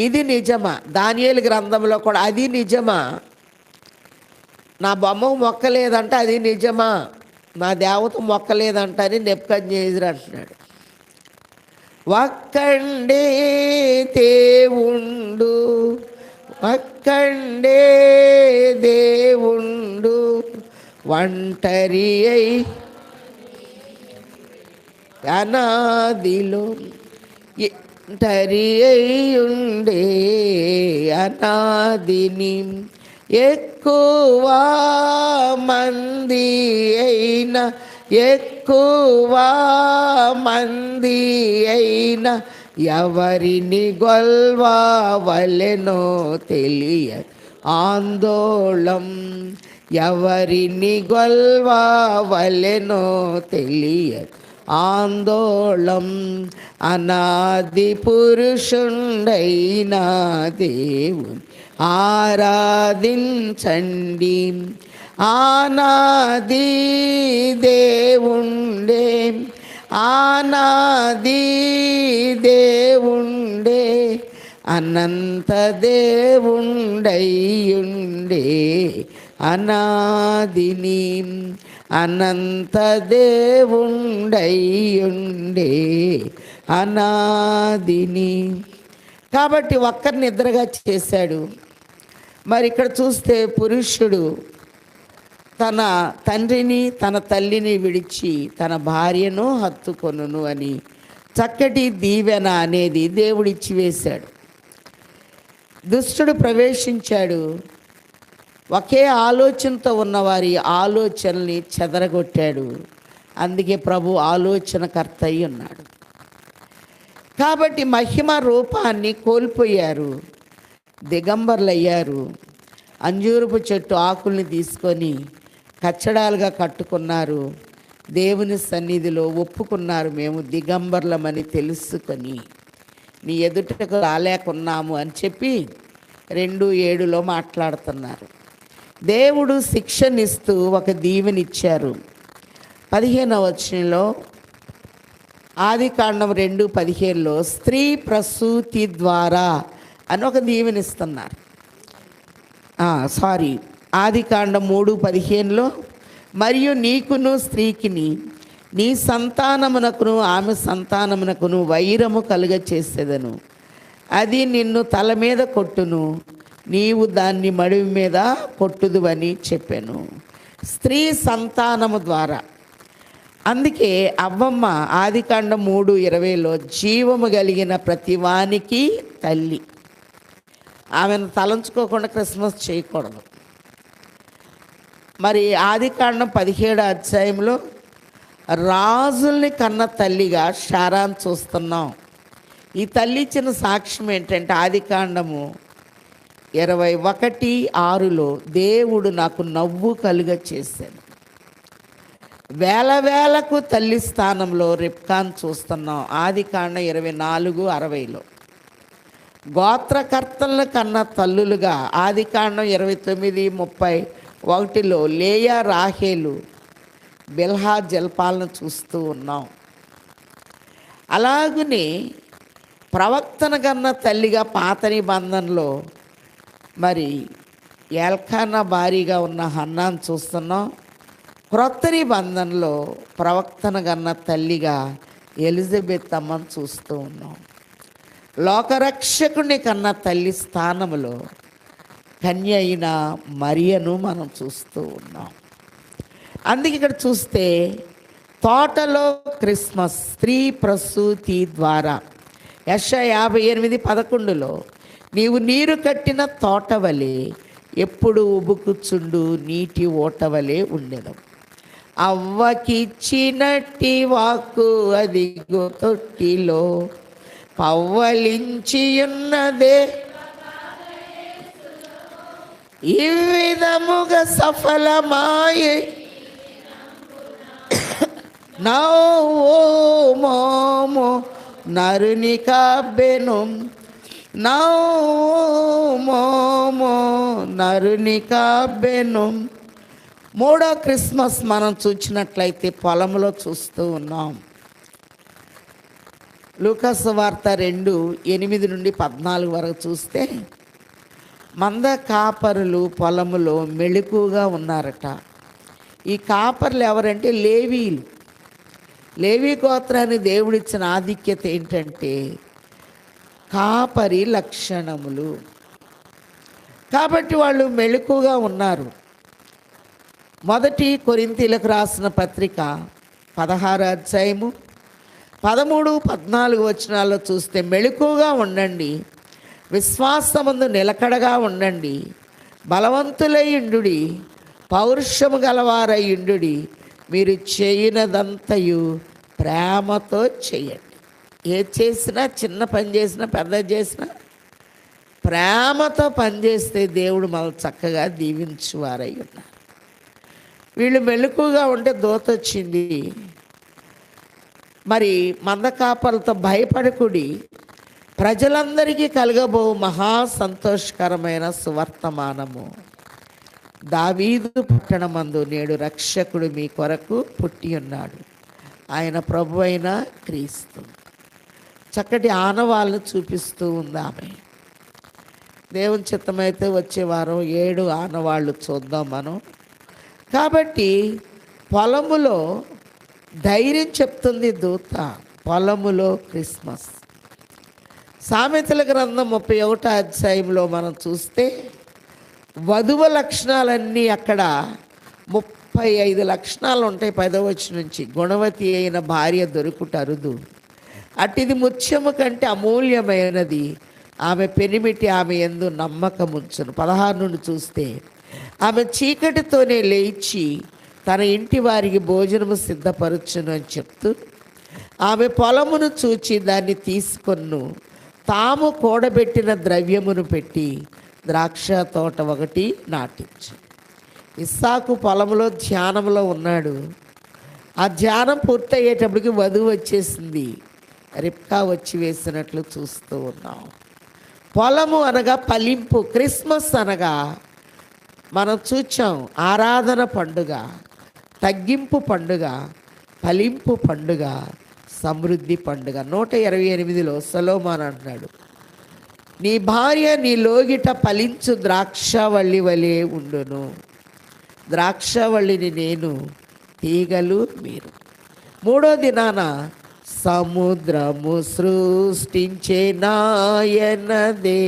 ఇది నిజమా? దానియేలు గ్రంథంలో కూడా అది నిజమా? నా బొమ్మ మొక్కలేదంట, అది నిజమా? నా దేవత మొక్కలేదంట అని నెబుకద్నెజరు అంటున్నాడు. ఒక్కండే దేవుండు, ఒక్కండే దేవుండు, ఒంటరి అయి అనాదిలో ఒంటరి అయ్యుండే అనాదిని ఎక్కువ మంది అయినా, ఎక్కువ మంది అయినా ఎవరిని గొల్వవలెనో తెలియ ఆందోళం, ఎవరిని గొల్వవలెనో తెలియ ఆందోళం. అనాది పురుషుండైన దేవుని ఆరాధించండి. ఆనాది దేవుండే, ఆనాది దేవుండే, అనంత దేవుండైయుండే అనాదిని, అనంత దేవుండైయుండే అనాదిని. కాబట్టి ఒక్కరిని నిద్రగా చేశాడు. మరి ఇక్కడ చూస్తే పురుషుడు తన తండ్రిని తన తల్లిని విడిచి తన భార్యను హత్తుకొనును అని చక్కటి దీవెన అనేది దేవుడిచ్చి వేశాడు. దుష్టుడు ప్రవేశించాడు. ఒకే ఆలోచనతో ఉన్నవారి ఆలోచనల్ని చెదరగొట్టాడు. అందుకే ప్రభు ఆలోచనకర్త అయి ఉన్నాడు. కాబట్టి మహిమ రూపాన్ని కోల్పోయారు, దిగంబరులయ్యారు. అంజూరపు చెట్టు ఆకుల్ని తీసుకొని కచ్చడాలుగా కట్టుకున్నారు. దేవుని సన్నిధిలో ఒప్పుకున్నారు, మేము దిగంబర్లమని తెలుసుకొని నీ ఎదుటకు రాలేకున్నాము అని చెప్పి 2:7లో మాట్లాడుతున్నారు. దేవుడు శిక్షనిస్తూ ఒక దీవెనిచ్చారు. 15వ వచనంలో ఆదికాండం 2:15లో స్త్రీ ప్రసూతి ద్వారా అని ఒక దీవెనిస్తున్నారు. ఆదికాండం 3:15లో మరియు నీకును స్త్రీకిని నీ సంతానమునకును ఆమె సంతానమునకును వైరము కలుగ చేసేదను, అది నిన్ను తల మీద కొట్టును, నీవు దాన్ని మడివి మీద కొట్టుదు అని చెప్పాను. స్త్రీ సంతానము ద్వారా. అందుకే అవ్వమ్మ ఆదికాండం 3:20లో జీవము కలిగిన ప్రతివానికి తల్లి. ఆమెను తలంచుకోకుండా క్రిస్మస్ చేయకూడదు. మరి ఆదికాండం 17వ అధ్యాయంలో రాజుల్ని కన్న తల్లిగా శారాను చూస్తున్నాం. ఈ తల్లి ఇచ్చిన సాక్ష్యం ఏంటంటే ఆదికాండము 21:6 దేవుడు నాకు నవ్వు కలుగ చేశాను. వేల వేలకు తల్లి స్థానంలో రిబ్కాను చూస్తున్నాం. ఆదికాండం 24:60 గోత్రకర్తలను కన్న తల్లులుగా ఆదికాండం 29:31 లేయా రాహేలు బిల్హా జల్పాలను చూస్తూ ఉన్నాం. అలాగనే ప్రవక్తన కన్న తల్లిగా పాత నిబంధనలో మరి ఎల్కానా భారీగా ఉన్న హన్నాను చూస్తున్నాం. క్రొత్త నిబంధనలో ప్రవక్తన కన్న తల్లిగా ఎలిజబెత్ అమ్మను చూస్తూ ఉన్నాం. లోకరక్షకుని కన్న తల్లి స్థానంలో కన్య అయిన మరియను మనం చూస్తూ ఉన్నాం. అందుకే ఇక్కడ చూస్తే తోటలో క్రిస్మస్ స్త్రీ ప్రసూతి ద్వారా యెషయా 58:11 నీవు నీరు కట్టిన తోట వలె ఎప్పుడు ఉబుకుచుండు నీటి ఓట వలె ఉండెను. అవ్వకిచ్చినట్టి వాక్కు అదిగో తొట్టిలో పవ్వలించి ఉన్నదే, ఈ విధముగా సఫలమాయే నా ఓ మోమో నరుని కాబ్బెను, నా మోమో నరుని కాబ్బెను. మూడో క్రిస్మస్ మనం చూసినట్లయితే పొలంలో చూస్తూ ఉన్నాం. లూకాసు వార్త 2:8-14 వరకు చూస్తే మంద కాపరులు పొలములో మెళుకుగా ఉన్నారట. ఈ కాపర్లు ఎవరంటే లేవీలు. లేవీ గోత్రాన్ని దేవుడిచ్చిన ఆధిక్యత ఏంటంటే కాపరి లక్షణములు. కాబట్టి వాళ్ళు మెళుకుగా ఉన్నారు. మొదటి కొరింథీయులకు రాసిన పత్రిక 16:13-14 చూస్తే మెళుకుగా ఉండండి, విశ్వాసమందు నిలకడగా ఉండండి, బలవంతులై ఉండుడి, పౌరుషము గలవారై ఉండుడి, మీరు చేయనదంతయు ప్రేమతో చేయండి. ఏది చేసినా, చిన్న పని చేసినా, పెద్ద చేసినా ప్రేమతో పనిచేస్తే దేవుడు మనల్ని చక్కగా దీవించువారై ఉన్నారు. వీళ్ళు మెలకుగా ఉంటే దూత వచ్చింది. మరి మందకాపలతో భయపడకుడి, ప్రజలందరికీ కలగబో మహా సంతోషకరమైన సువర్తమానము, దావీదు పట్టణమందు నేడు రక్షకుడు మీ కొరకు పుట్టి ఉన్నాడు, ఆయన ప్రభు అయిన క్రీస్తు. చక్కటి ఆనవాళ్ళను చూపిస్తూ ఉంది ఆమె. దేవుని చిత్తమైతే వచ్చే వారం 7 ఆనవాళ్ళు చూద్దాం మనం. కాబట్టి పొలములో ధైర్యం చెప్తుంది దూత, పొలములో క్రిస్మస్. సామెతల గ్రంథం 31 మనం చూస్తే వధువ లక్షణాలన్నీ అక్కడ 35 లక్షణాలు ఉంటాయి. 10వ వచనం నుంచి గుణవతి అయిన భార్య దొరుకుట అరుదు, అటిది ముత్యము కంటే అమూల్యమైనది, ఆమె పెనిమిటి ఆమె యందు నమ్మకముంచును. 16 నుండి చూస్తే ఆమె చీకటితోనే లేచి తన ఇంటి వారికి భోజనము సిద్ధపరచును అని చెప్తూ ఆమె పొలమును చూచి దాన్ని తీసుకొను, తాము కూడబెట్టిన ద్రవ్యమును పెట్టి ద్రాక్ష తోట ఒకటి నాటించు. ఇస్సాకు పొలంలో ధ్యానంలో ఉన్నాడు. ఆ ధ్యానం పూర్తయ్యేటప్పటికి వధువు వచ్చేసింది. రిబ్కా వచ్చి వేసినట్లు చూస్తూ ఉన్నాం. పొలము అనగా ఫలింపు, క్రిస్మస్ అనగా మనం చూచాం ఆరాధన పండుగ, తగ్గింపు పండుగ, ఫలింపు పండుగ, సమృద్ధి పండుగ. 128 సొలొమోను అంటున్నాడు, నీ భార్య నీ లోగిట ఫలించు ద్రాక్షవల్లి వలె ఉండును, ద్రాక్షవల్లిని నేను, తీగలు మీరు. 3వ దినాన సముద్రము సృష్టించే నాయనదే,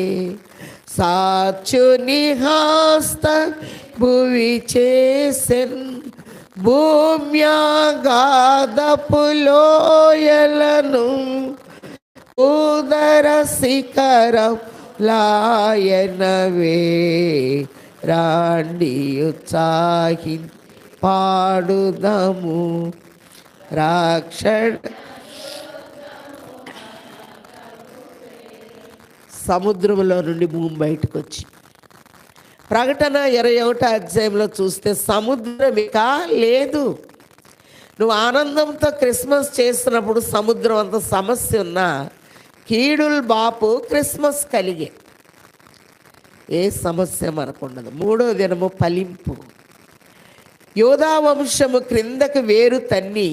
సాచుని హస్త భువి చేసెన్, భూమ్యాగాధపు లోయలను ఉదర శిఖరం లాయనవే, రాండి ఉత్సాహి పాడుదము. రాక్షణ సముద్రంలో నుండి భూమి బయటకు వచ్చి. ప్రకటన 21 అధ్యాయంలో చూస్తే సముద్రం ఇక లేదు. నువ్వు ఆనందంతో క్రిస్మస్ చేస్తున్నప్పుడు సముద్రం అంత సమస్య ఉన్నా కీడుల్ బాపు క్రిస్మస్ కలిగే ఏ సమస్య మనకు ఉండదు. 3వ దినము ఫలింపు. యోధా వంశము క్రిందకు వేరు తన్ని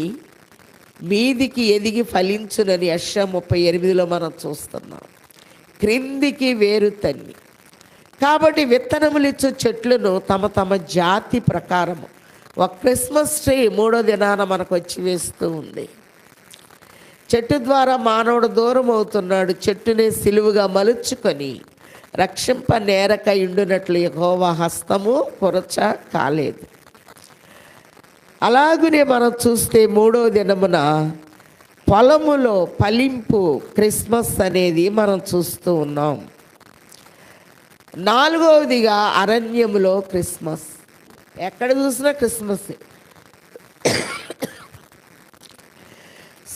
మీదికి ఎదిగి ఫలించునని యెషయా 38లో మనం చూస్తున్నాం. క్రిందికి వేరు తన్ని. కాబట్టి విత్తనములు ఇచ్చు చెట్లను తమ తమ జాతి ప్రకారము ఒక క్రిస్మస్ ట్రీ 3వ దినాన మనకు వచ్చి వేస్తూ ఉంది. చెట్టు ద్వారా మానవుడు దూరం అవుతున్నాడు. చెట్టునే సిలువుగా మలుచుకొని రక్షింప నేరక ఇండునట్లు యెహోవా హస్తము పొరచ కాలేదు. అలాగునే మనం చూస్తే 3వ దినమున పొలములో ఫలింపు క్రిస్మస్ అనేది మనం చూస్తూ ఉన్నాం. 4వదిగా అరణ్యములో క్రిస్మస్. ఎక్కడ చూసినా క్రిస్మస్.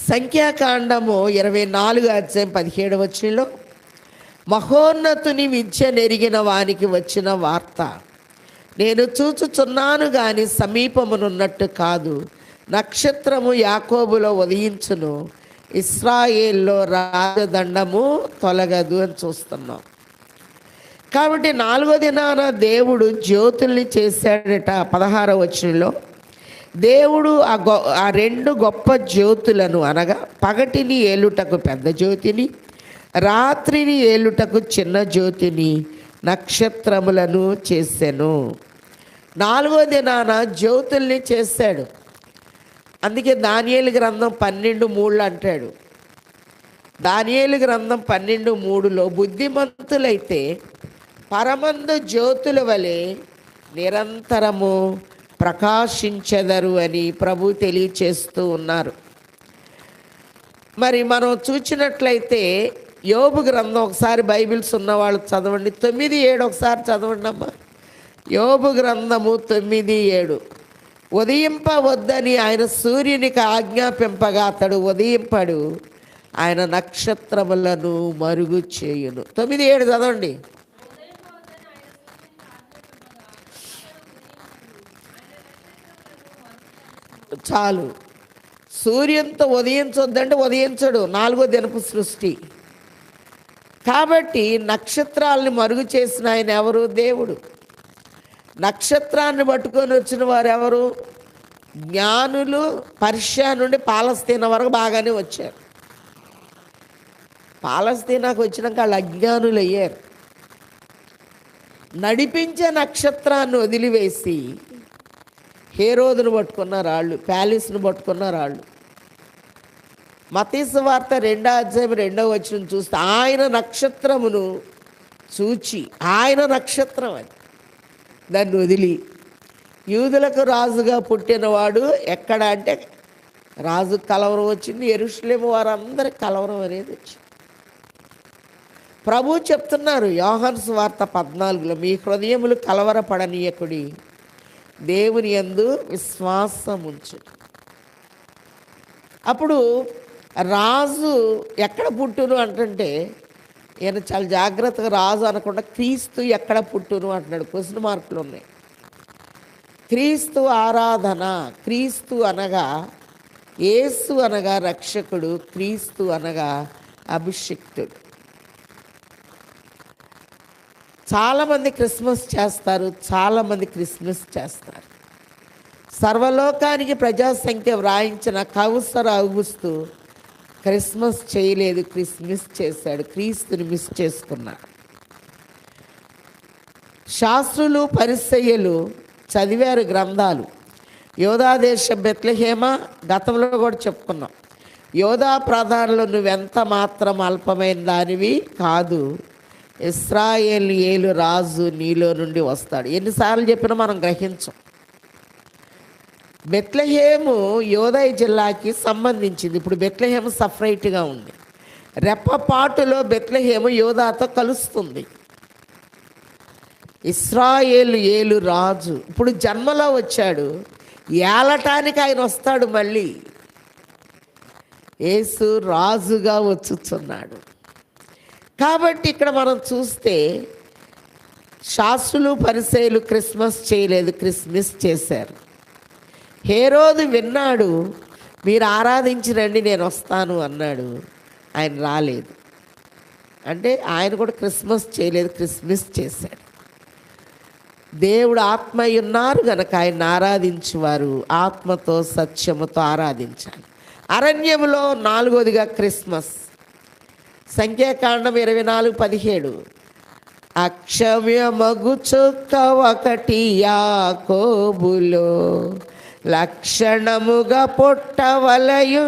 సంఖ్యాకాండము 24 అధ్యాయం 17వ వచనంలో మహోన్నతుని విద్య నెరిగిన వానికి వచ్చిన వార్త, నేను చూచుచున్నాను గాని సమీపమునున్నట్టు కాదు, నక్షత్రము యాకోబులో ఉదయించును, ఇశ్రాయేల్లో రాజదండము తొలగదు అని చూస్తున్నాం. కాబట్టి 4వ దినాన దేవుడు జ్యోతుల్ని చేశాడట. 16వ వచనంలో దేవుడు ఆ 2 గొప్ప జ్యోతులను అనగా పగటిని ఏలుటకు పెద్ద జ్యోతిని, రాత్రిని ఏలుటకు చిన్న జ్యోతిని, నక్షత్రములను చేసెను. 4వ దినాన జ్యోతుల్ని చేశాడు. అందుకే దానియేలు గ్రంథం 12:3 అంటాడు. దానియేలు గ్రంథం 12:3లో బుద్ధిమంతులైతే పరమందు జ్యోతుల వలె నిరంతరము ప్రకాశించెదరు అని ప్రభు తెలియచేస్తూ ఉన్నారు. మరి మనం చూసినట్లయితే యోబు గ్రంథం ఒకసారి బైబిల్స్ ఉన్నవాళ్ళు చదవండి. 9:7 ఒకసారి చదవండి అమ్మా. యోబు గ్రంథము 9:7. ఉదయింపవద్దని ఆయన సూర్యునికి ఆజ్ఞాపింపగా అతడు ఉదయింపడు, ఆయన నక్షత్రములను మరుగు చేయును. 9:7 చదవండి. చాలు. సూర్యునితో ఉదయించొద్దంటే ఉదయించడు. 4వ దినపు సృష్టి. కాబట్టి నక్షత్రాలని మరుగు చేసిన ఆయన ఎవరు? దేవుడు. నక్షత్రాన్ని పట్టుకొని వచ్చిన వారు ఎవరు? జ్ఞానులు. పర్షియా నుండి పాలస్తీనా వరకు బాగానే వచ్చారు. పాలస్తీనాకు వచ్చినాక వాళ్ళు అజ్ఞానులు అయ్యారు. నడిపించే నక్షత్రాన్ని వదిలివేసి హేరోదును పట్టుకున్నారు వాళ్ళు, ప్యాలెస్ను పట్టుకున్నారు వాళ్ళు. మత్తయి సువార్త 2వ అధ్యాయం 2వ వచనం చూస్తే ఆయన నక్షత్రమును చూచి, ఆయన నక్షత్రం అని దాన్ని వదిలి యూదులకు రాజుగా పుట్టినవాడు ఎక్కడ అంటే రాజు కలవరం వచ్చింది. యెరూషలేము వారందరి కలవరం అనేది వచ్చింది. ప్రభు చెప్తున్నారు యోహాను సువార్త 14లో, మీ హృదయములు కలవరపడనీయకుడి, దేవుని యందు విశ్వాసం ఉంచు. అప్పుడు రాజు ఎక్కడ పుట్టును అంటుంటే ఈయన చాలా జాగ్రత్తగా రాజు అనకుండా క్రీస్తు ఎక్కడ పుట్టును అంటున్నాడు. క్వశ్చన్ మార్కులు ఉన్నాయి. క్రీస్తు ఆరాధన. క్రీస్తు అనగా యేసు అనగా రక్షకుడు, క్రీస్తు అనగా అభిషిక్తుడు. చాలామంది క్రిస్మస్ చేస్తారు, చాలామంది క్రిస్మస్ చేస్తారు. సర్వలోకానికి ప్రజాసంఖ్య వ్రాయించిన కౌసర్ ఔగుస్తు క్రిస్మస్ చేయలేదు, క్రిస్మస్ చేశాడు. క్రీస్తుని మిస్ చేసుకున్నాడు. శాస్త్రులు పరిసయ్యులు చదివారు గ్రంథాలు. యోధాదేశ బెత్లెహేమ గతంలో కూడా చెప్పుకున్నాం. యోధా ప్రధానులు నువ్వెంత మాత్రం అల్పమైన దానివి కాదు, ఇశ్రాయేలు రాజు నీలో నుండి వస్తాడు. ఎన్నిసార్లు చెప్పినా మనం గ్రహించం. బెత్లెహేము యోదయ జిల్లాకి సంబంధించింది. ఇప్పుడు బెత్లెహేము సపరేట్గా ఉంది. రెప్పపాటులో బెత్లెహేము యోదాతో కలుస్తుంది. ఇశ్రాయేలు రాజు ఇప్పుడు జన్మలో వచ్చాడు, ఏలటానికి ఆయన వస్తాడు. మళ్ళీ యేసు రాజుగా వచ్చుచున్నాడు. కాబట్టి ఇక్కడ మనం చూస్తే శాస్త్రులు పరిసయ్యులు క్రిస్మస్ చేయలేదు, క్రిస్మస్ చేశారు. హేరోదు విన్నాడు, మీరు ఆరాధించరండి నేను వస్తాను అన్నాడు. ఆయన రాలేదు. అంటే ఆయన కూడా క్రిస్మస్ చేయలేదు, క్రిస్మస్ చేశాడు. దేవుడు ఆత్మ ఉన్నారు కనుక ఆయన ఆరాధించేవారు ఆత్మతో సత్యముతో ఆరాధించాలి. అరణ్యములో 4వదిగా క్రిస్మస్. సంఖ్యాకాండం 24:17 అక్షమ్యమగు చుక్క ఒకటి యాకోబులో లక్షణముగా పొట్టవలయు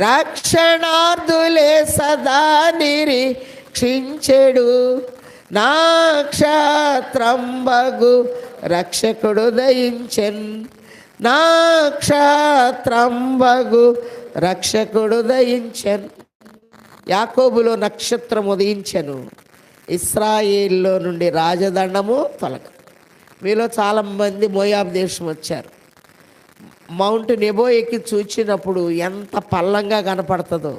రక్షణార్థులే సదా నిరీక్షించెడు నక్షత్రంబగు రక్షకుడు దయించెన్ నక్షత్రంబగు రక్షకుడు దయించెన్. యాకోబులో నక్షత్రం ఉదయించెను, ఇశ్రాయేల్లో నుండి రాజదండము తొలగ. మీలో చాలామంది మోయాబు దేశం వచ్చారు. మౌంట్ నెబో ఎక్కి చూచినప్పుడు ఎంత పల్లంగా కనపడుతుందో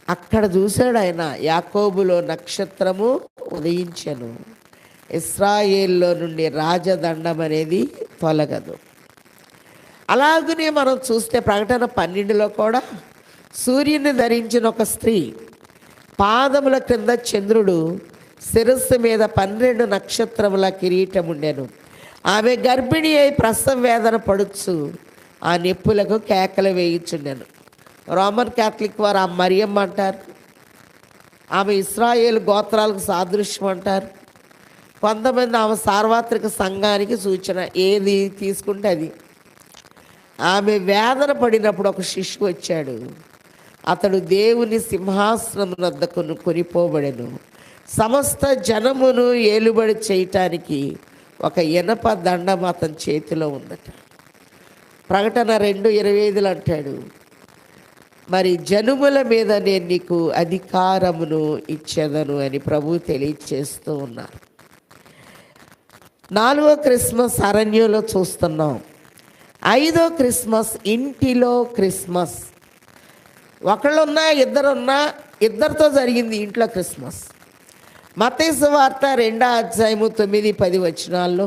అక్కడ చూశాడు ఆయన. యాకోబులో నక్షత్రము ఉదయించెను, ఇశ్రాయేల్లో నుండి రాజదండం అనేది తొలగదు. అలాగనే మనం చూస్తే ప్రకటన 12లో కూడా సూర్యుని ధరించిన ఒక స్త్రీ, పాదముల క్రింద చంద్రుడు, శిరస్సు మీద 12 నక్షత్రముల కిరీటం ఉండెను. ఆమె గర్భిణి అయి ప్రసవ వేదన పడుచు ఆ నిప్పులకు కేకలు వేయించుండెను. రోమన్ క్యాథలిక్ వారు ఆ మరియమ్మ అంటారు, ఆమె ఇశ్రాయేలు గోత్రాలకు సాదృశ్యం అంటారు. కొంతమంది ఆమె సార్వత్రిక సంఘానికి సూచన. ఏది తీసుకుంటే అది. ఆమె వేదన పడినప్పుడు ఒక శిశువు వచ్చాడు. అతడు దేవుని సింహాసనం వద్దకు కొనిపోబడెను. సమస్త జనమును ఏలుబడి చేయటానికి ఒక ఇనప దండం అతని చేతిలో ఉందట. ప్రకటన 2:25 అంటాడు, మరి జనుముల మీద నేను నీకు అధికారమును ఇచ్చేదను అని ప్రభు తెలియచేస్తూ ఉన్నారు. 4వ క్రిస్మస్ అరణ్యంలో చూస్తున్నాం. 5వ క్రిస్మస్ ఇంటిలో క్రిస్మస్. ఒకళ్ళున్నా ఇద్దరున్నా ఇద్దరితో జరిగింది ఇంట్లో క్రిస్మస్. మత్తయి సువార్త 2:9-10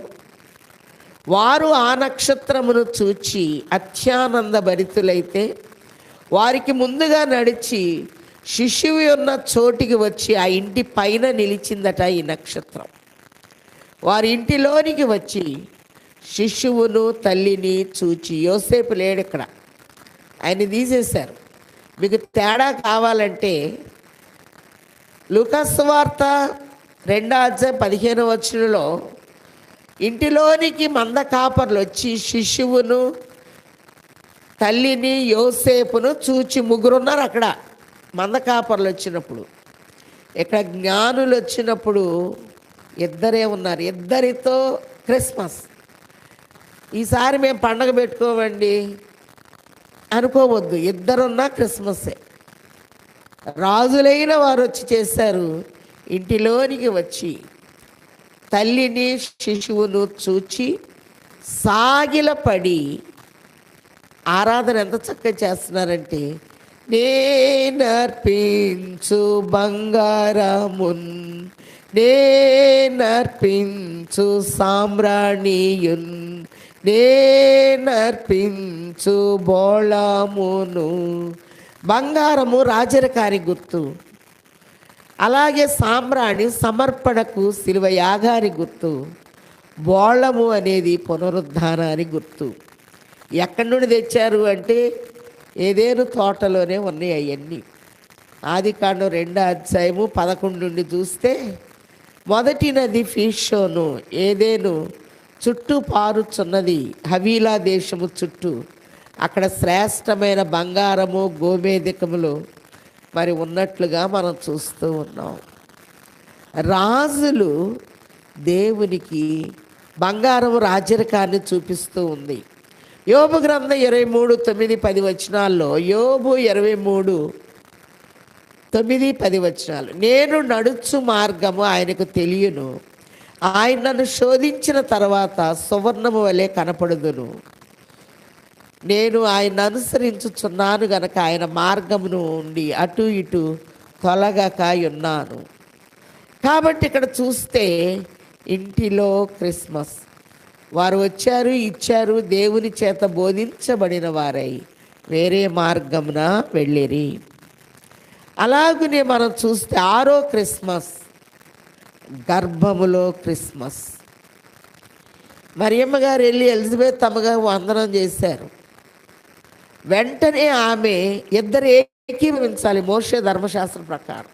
వారు ఆ నక్షత్రమును చూచి అత్యానంద భరితులైతే వారికి ముందుగా నడిచి శిశువు ఉన్న చోటికి వచ్చి ఆ ఇంటి పైన నిలిచిందట ఈ నక్షత్రం. వారి ఇంటిలోనికి వచ్చి శిశువును తల్లిని చూచి, యోసేపు లేడు ఇక్కడ, ఆయన తీసేశారు. మీకు తేడా కావాలంటే లూకా సువార్త 2:15 ఇంటిలోనికి మంద కాపర్లు వచ్చి శిశువును తల్లిని యోసేపును చూచి, ముగ్గురున్నారు అక్కడ మంద కాపర్లు వచ్చినప్పుడు. ఇక్కడ జ్ఞానులు వచ్చినప్పుడు ఇద్దరే ఉన్నారు. ఇద్దరితో క్రిస్మస్. ఈసారి మేము పండగ పెట్టుకోమండి అనుకోవద్దు, ఇద్దరున్నా క్రిస్మస్సే. రాజులైన వారు వచ్చి చేశారు. ఇంటిలోనికి వచ్చి తల్లిని శిశువును చూచి సాగిలపడి ఆరాధన ఎంత చక్కగా చేస్తున్నారంటే, నేనర్పించు బంగారమున్ నేనర్పించు సామ్రాణియున్ నేనర్పించు బోళమును. బంగారము రాజరికానికి గుర్తు, అలాగే సామ్రాణి సమర్పణకు శిలువ యాగానికి గుర్తు, బోళము అనేది పునరుద్ధానానికి గుర్తు. ఎక్కడి నుండి తెచ్చారు అంటే ఏదేను తోటలోనే ఉన్నాయి అవన్నీ. ఆదికాండం 2:11 నుండి చూస్తే మొదటి నది ఫీషోను ఏదేను చుట్టూ పారుచున్నది, హవీలా దేశము చుట్టూ. అక్కడ శ్రేష్టమైన బంగారము గోమేధికములు మరి ఉన్నట్లుగా మనం చూస్తూ ఉన్నాం. రాజులు దేవునికి బంగారము రాజరికాన్ని చూపిస్తూ ఉంది. యోబు గ్రంథం 23:9-10 యోబు 23:9-10 నేను నడుచు మార్గము ఆయనకు తెలియను, ఆయన నన్ను శోధించిన తర్వాత సువర్ణము వలె కనపడుదును. నేను ఆయన అనుసరించుచున్నాను గనక ఆయన మార్గమును ఉండి అటు ఇటు తొలగక ఉన్నాను. కాబట్టి ఇక్కడ చూస్తే ఇంటిలో క్రిస్మస్. వారు వచ్చారు, ఇచ్చారు, దేవుని చేత బోధించబడిన వారై వేరే మార్గమున వెళ్ళిరి. అలాగనే మనం చూస్తే 6వ క్రిస్మస్, గర్భములో క్రిస్మస్. మరియమ్మ గారు వెళ్ళి ఎలిజబెత్ అమ్మగారు వందనం చేశారు. వెంటనే ఆమె ఇద్దరు ఏకీభవించాలి మోషే ధర్మశాస్త్రం ప్రకారం.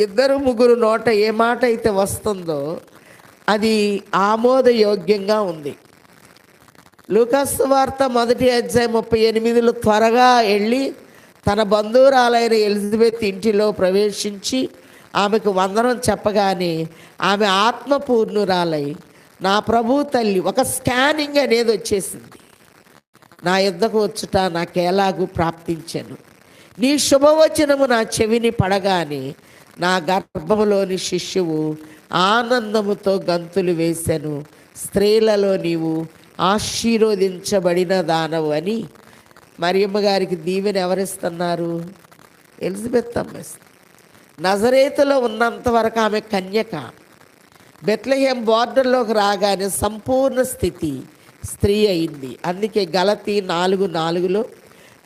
ఇద్దరు ముగ్గురు నోట ఏ మాట అయితే వస్తుందో అది ఆమోదయోగ్యంగా ఉంది. లూకాసు వార్త 1వ అధ్యాయం 38లో త్వరగా వెళ్ళి తన బంధువురాలైన ఎలిజబెత్ ఇంటిలో ప్రవేశించి ఆమెకు వందనం చెప్పగానే ఆమె ఆత్మపూర్ణురాలై, నా ప్రభు తల్లి, ఒక స్కానింగ్ అనేది వచ్చేసింది. నా యుద్ధకు వచ్చుట నాకెలాగూ ప్రాప్తించెను. నీ శుభవచనము నా చెవిని పడగానే నా గర్భములోని శిశువు ఆనందముతో గంతులు వేసెను. స్త్రీలలో నీవు ఆశీర్వదించబడిన దానవు అని మరియమ్మ గారికి దీవెన ఎవరిస్తున్నారు? ఎలిజబెత్ అమ్మ. నజరేతులో ఉన్నంత వరకు ఆమె కన్యక. బెత్లెహేం బోర్డర్లోకి రాగానే సంపూర్ణ స్థితి స్త్రీ అయింది. అందుకే గలతీ 4:4లో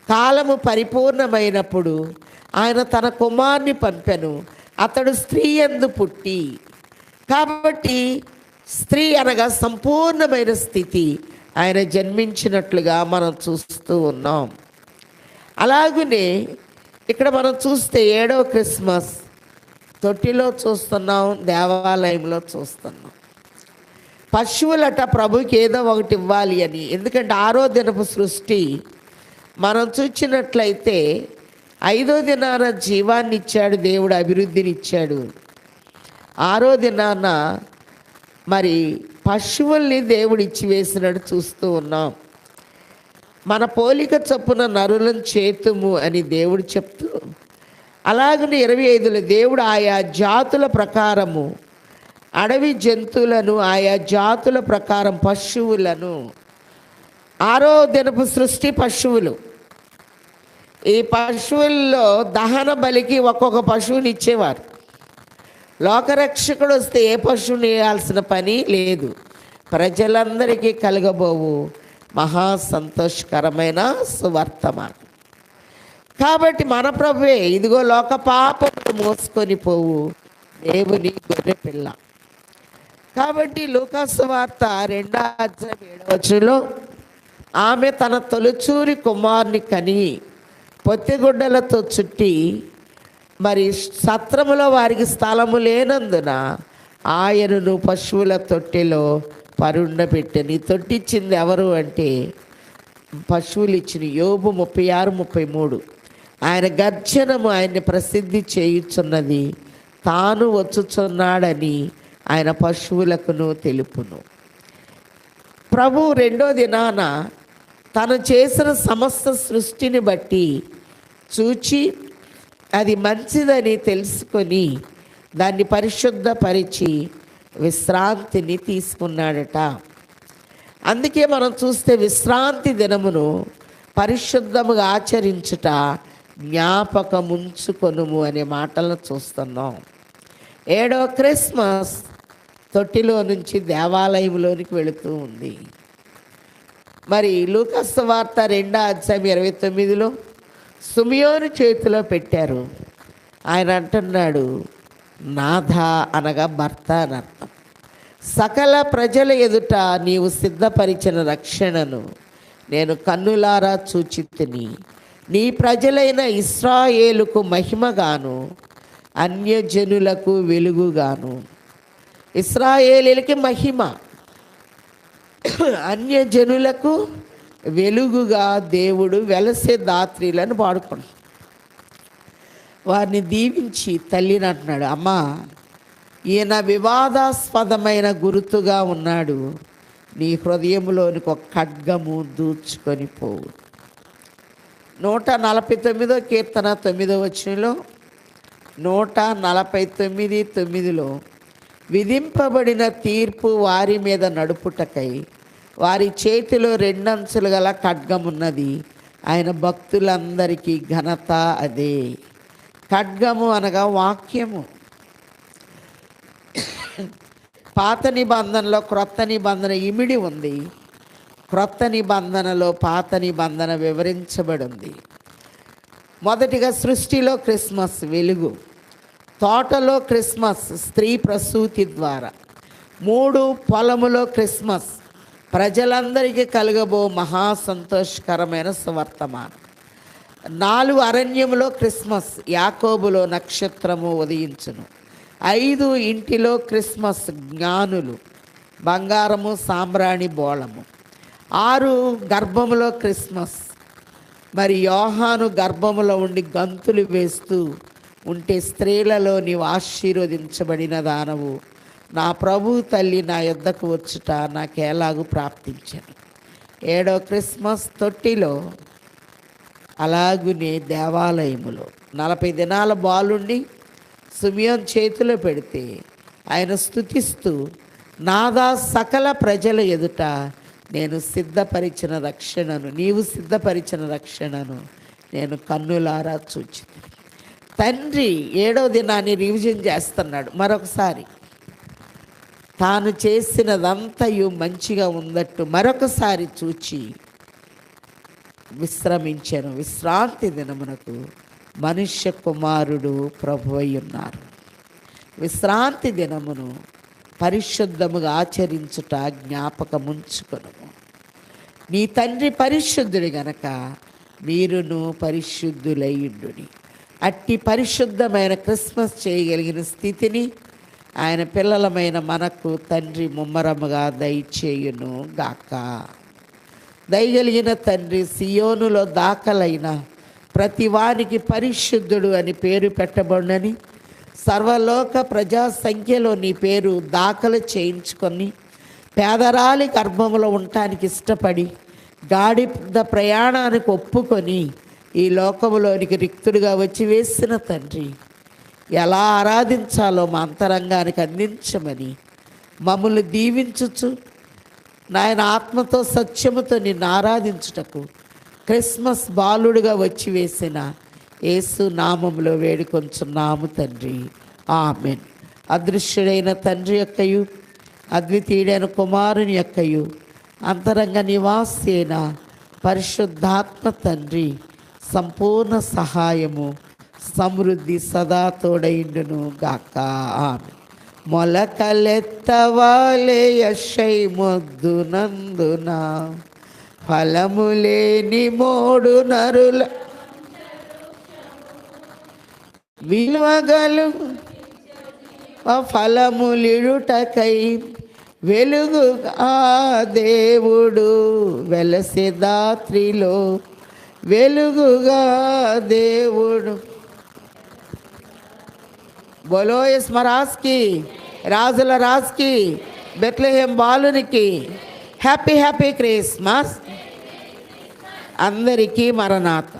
కాలము పరిపూర్ణమైనప్పుడు ఆయన తన కుమారుని పంపెను, అతడు స్త్రీ యందు పుట్టి. కాబట్టి స్త్రీ అనగా సంపూర్ణమైన స్థితి ఆయన జన్మించినట్లుగా మనం చూస్తూ ఉన్నాం. అలాగనే ఇక్కడ మనం చూస్తే 7వ క్రిస్మస్ తొట్టిలో చూస్తున్నాం, దేవాలయంలో చూస్తున్నాం. పశువులట ప్రభుకి ఏదో ఒకటి ఇవ్వాలి అని. ఎందుకంటే 6వ దినపు సృష్టి మనం చూసినట్లయితే 5వ దినాన జీవాన్ని ఇచ్చాడు దేవుడు, అభివృద్ధిని ఇచ్చాడు. 6వ దినాన మరి పశువుల్ని దేవుడు ఇచ్చి వేసినట్టు చూస్తూ ఉన్నాం. మన పోలిక చొప్పున నరులను చేతుము అని దేవుడు చెప్తూ, అలాగనే 25లో దేవుడు ఆయా జాతుల ప్రకారము అడవి జంతువులను, ఆయా జాతుల ప్రకారం పశువులను. 6వ దినపు సృష్టి పశువులు. ఈ పశువుల్లో దహన బలికి ఒక్కొక్క పశువుని ఇచ్చేవారు. లోకరక్షకుడు వస్తే ఏ పశువుని వేయాల్సిన పని లేదు. ప్రజలందరికీ కలగబోవు మహా సంతోషకరమైన సువర్తమానం. కాబట్టి మన ప్రభువే ఇదిగో లోక పాపమును మోసుకొని పోవు దేవుని గొర్రె పిల్ల. కాబట్టి లూకాసు వార్త 2వ అధ్యాయం 7వ వచనంలో ఆమె తన తొలిచూరి కుమారుని కని పొత్తిగుడ్డలతో చుట్టి, మరి సత్రములో వారికి స్థలము లేనందున ఆయనను పశువుల తొట్టిలో పరుండబెట్టని. తొట్టిచ్చింది ఎవరు అంటే పశువులు ఇచ్చిన. యోబు 36:33 ఆయన గర్జనము ఆయన్ని ప్రసిద్ధి చేయుచున్నది, తాను వచ్చుచున్నాడని ఆయన పశువులకును తెలుపును. ప్రభు 2వ దినాన తను చేసిన సమస్త సృష్టిని బట్టి చూచి అది మంచిదని తెలుసుకొని దాన్ని పరిశుద్ధపరిచి విశ్రాంతిని తీసుకున్నాడట. అందుకే మనం చూస్తే విశ్రాంతి దినమును పరిశుద్ధముగా ఆచరించుట జ్ఞాపకముంచుకొనుము అనే మాటలను చూస్తున్నాం. 7వ క్రిస్మస్ తొట్టిలో నుంచి దేవాలయంలోనికి వెళుతూ ఉంది. మరి లూకాసు వార్త 2వ అధ్యాయం 29లో సిమియోను చేతిలో పెట్టారు. ఆయన అంటున్నాడు, నాథ అనగా భర్త అని అర్థం. సకల ప్రజల ఎదుట నీవు సిద్ధపరిచిన రక్షణను నేను కన్నులారా చూచితిని. నీ ప్రజలైన ఇశ్రాయేలుకు మహిమగాను అన్యజనులకు వెలుగుగాను. ఇశ్రాయేలీలకి మహిమ, అన్యజనులకు వెలుగుగా దేవుడు వెలసే దాత్రిలను పాడుకున్నాడు. వారిని దీవించి తల్లిని అంటున్నాడు, అమ్మా ఈయన వివాదాస్పదమైన గుర్తుగా ఉన్నాడు, నీ హృదయంలోనికి ఒక ఖడ్గము దూచుకొని పోవు. 149వ కీర్తన 9వ వచనంలో 149:9లో విధింపబడిన తీర్పు వారి మీద నడుపుటకై వారి చేతిలో రెండంచులు గల ఖడ్గమున్నది. ఆయన భక్తులందరికీ ఘనత అదే. ఖడ్గము అనగా వాక్యము. పాత నిబంధనలో క్రొత్త నిబంధన ఇమిడి ఉంది. క్రొత్త నిబంధనలో పాత నిబంధన వివరించబడి ఉంది. మొదటిగా సృష్టిలో క్రిస్మస్ వెలుగు, తోటలో క్రిస్మస్ స్త్రీ ప్రసూతి ద్వారా, 3 పొలములో క్రిస్మస్ ప్రజలందరికీ కలగబో మహా సంతోషకరమైన సువర్తమానం, 4 అరణ్యములో క్రిస్మస్ యాకోబులో నక్షత్రము ఉదయించును, 5 ఇంటిలో క్రిస్మస్ జ్ఞానులు బంగారము సాంబ్రాణి బోళము, 6 గర్భములో క్రిస్మస్. మరి యోహాను గర్భములో ఉండి గంతులు వేస్తూ ఉంటే స్త్రీలలో నీవు ఆశీర్వదించబడిన దానవు, నా ప్రభు తల్లి నా యొద్దకు వచ్చుట నాకేలాగు ప్రాప్తించాను. 7వ క్రిస్మస్ తొట్టిలో, అలాగునే దేవాలయములో 40 దినాల బాలుండి సిమియోను చేతిలో పెడితే ఆయన స్తుతిస్తూ, నాదా సకల ప్రజల ఎదుట నేను సిద్ధపరిచిన రక్షణను, నీవు సిద్ధపరిచిన రక్షణను నేను కన్నులారా చూచితిని. తండ్రి 7వ దినాన్ని రివిజన్ చేస్తున్నాడు. మరొకసారి తాను చేసినదంతయు మంచిగా ఉందట్టు మరొకసారి చూచి విశ్రమించాను. విశ్రాంతి దినమునకు మనుష్య కుమారుడు ప్రభువై ఉన్నారు. విశ్రాంతి దినమును పరిశుద్ధముగా ఆచరించుట జ్ఞాపకముంచుకొను. నీ తండ్రి పరిశుద్ధుడు గనక మీరును పరిశుద్ధులయ్యుండుడి. అట్టి పరిశుద్ధమైన క్రిస్మస్ చేయగలిగిన స్థితిని ఆయన పిల్లలమైన మనకు తండ్రి ముమ్మరముగా దయచేయును గాక. దయగలిగిన తండ్రి సియోనులో దాఖలైన ప్రతి వానికి పరిశుద్ధుడు అని పేరు పెట్టబడునని సర్వలోక ప్రజా సంఖ్యలో నీ పేరు దాఖలు చేయించుకొని పేదరాలి గర్భంలో ఉండటానికి ఇష్టపడి గాడిద ప్రయాణానికి ఒప్పుకొని ఈ లోకములోనికి రిక్తుడిగా వచ్చి వేసిన తండ్రి, ఎలా ఆరాధించాలో మా అంతరంగానికి అందించమని మమ్మల్ని దీవించుచు నాయన ఆత్మతో సత్యముతో నిన్ను ఆరాధించుటకు క్రిస్మస్ బాలుడుగా వచ్చి వేసిన యేసు నామములో వేడుకొంచున్నాము తండ్రి, ఆమెన్. అదృశ్యుడైన తండ్రి యొక్కయు అద్వితీయుడైన కుమారుని యొక్కయు అంతరంగ నివాసి అయిన పరిశుద్ధాత్మ తండ్రి సంపూర్ణ సహాయము సమృద్ధి సదా తోడైండును గాక, ఆమెన్. మొలకలెత్తవాలే యెషై మొద్దునందున ఫలములేని 3 నరుల విలువగలు ఫలములిడుటకై వెలుగుగా దేవుడు వెలసె దాత్రిలో, వెలుగుగా దేవుడు. బోలో యస్మరాజ్కి, రాజుల రాజ్కి, బెత్లెహేం బాలునికి హ్యాపీ హ్యాపీ క్రిస్మస్. అందరికీ మరణాత.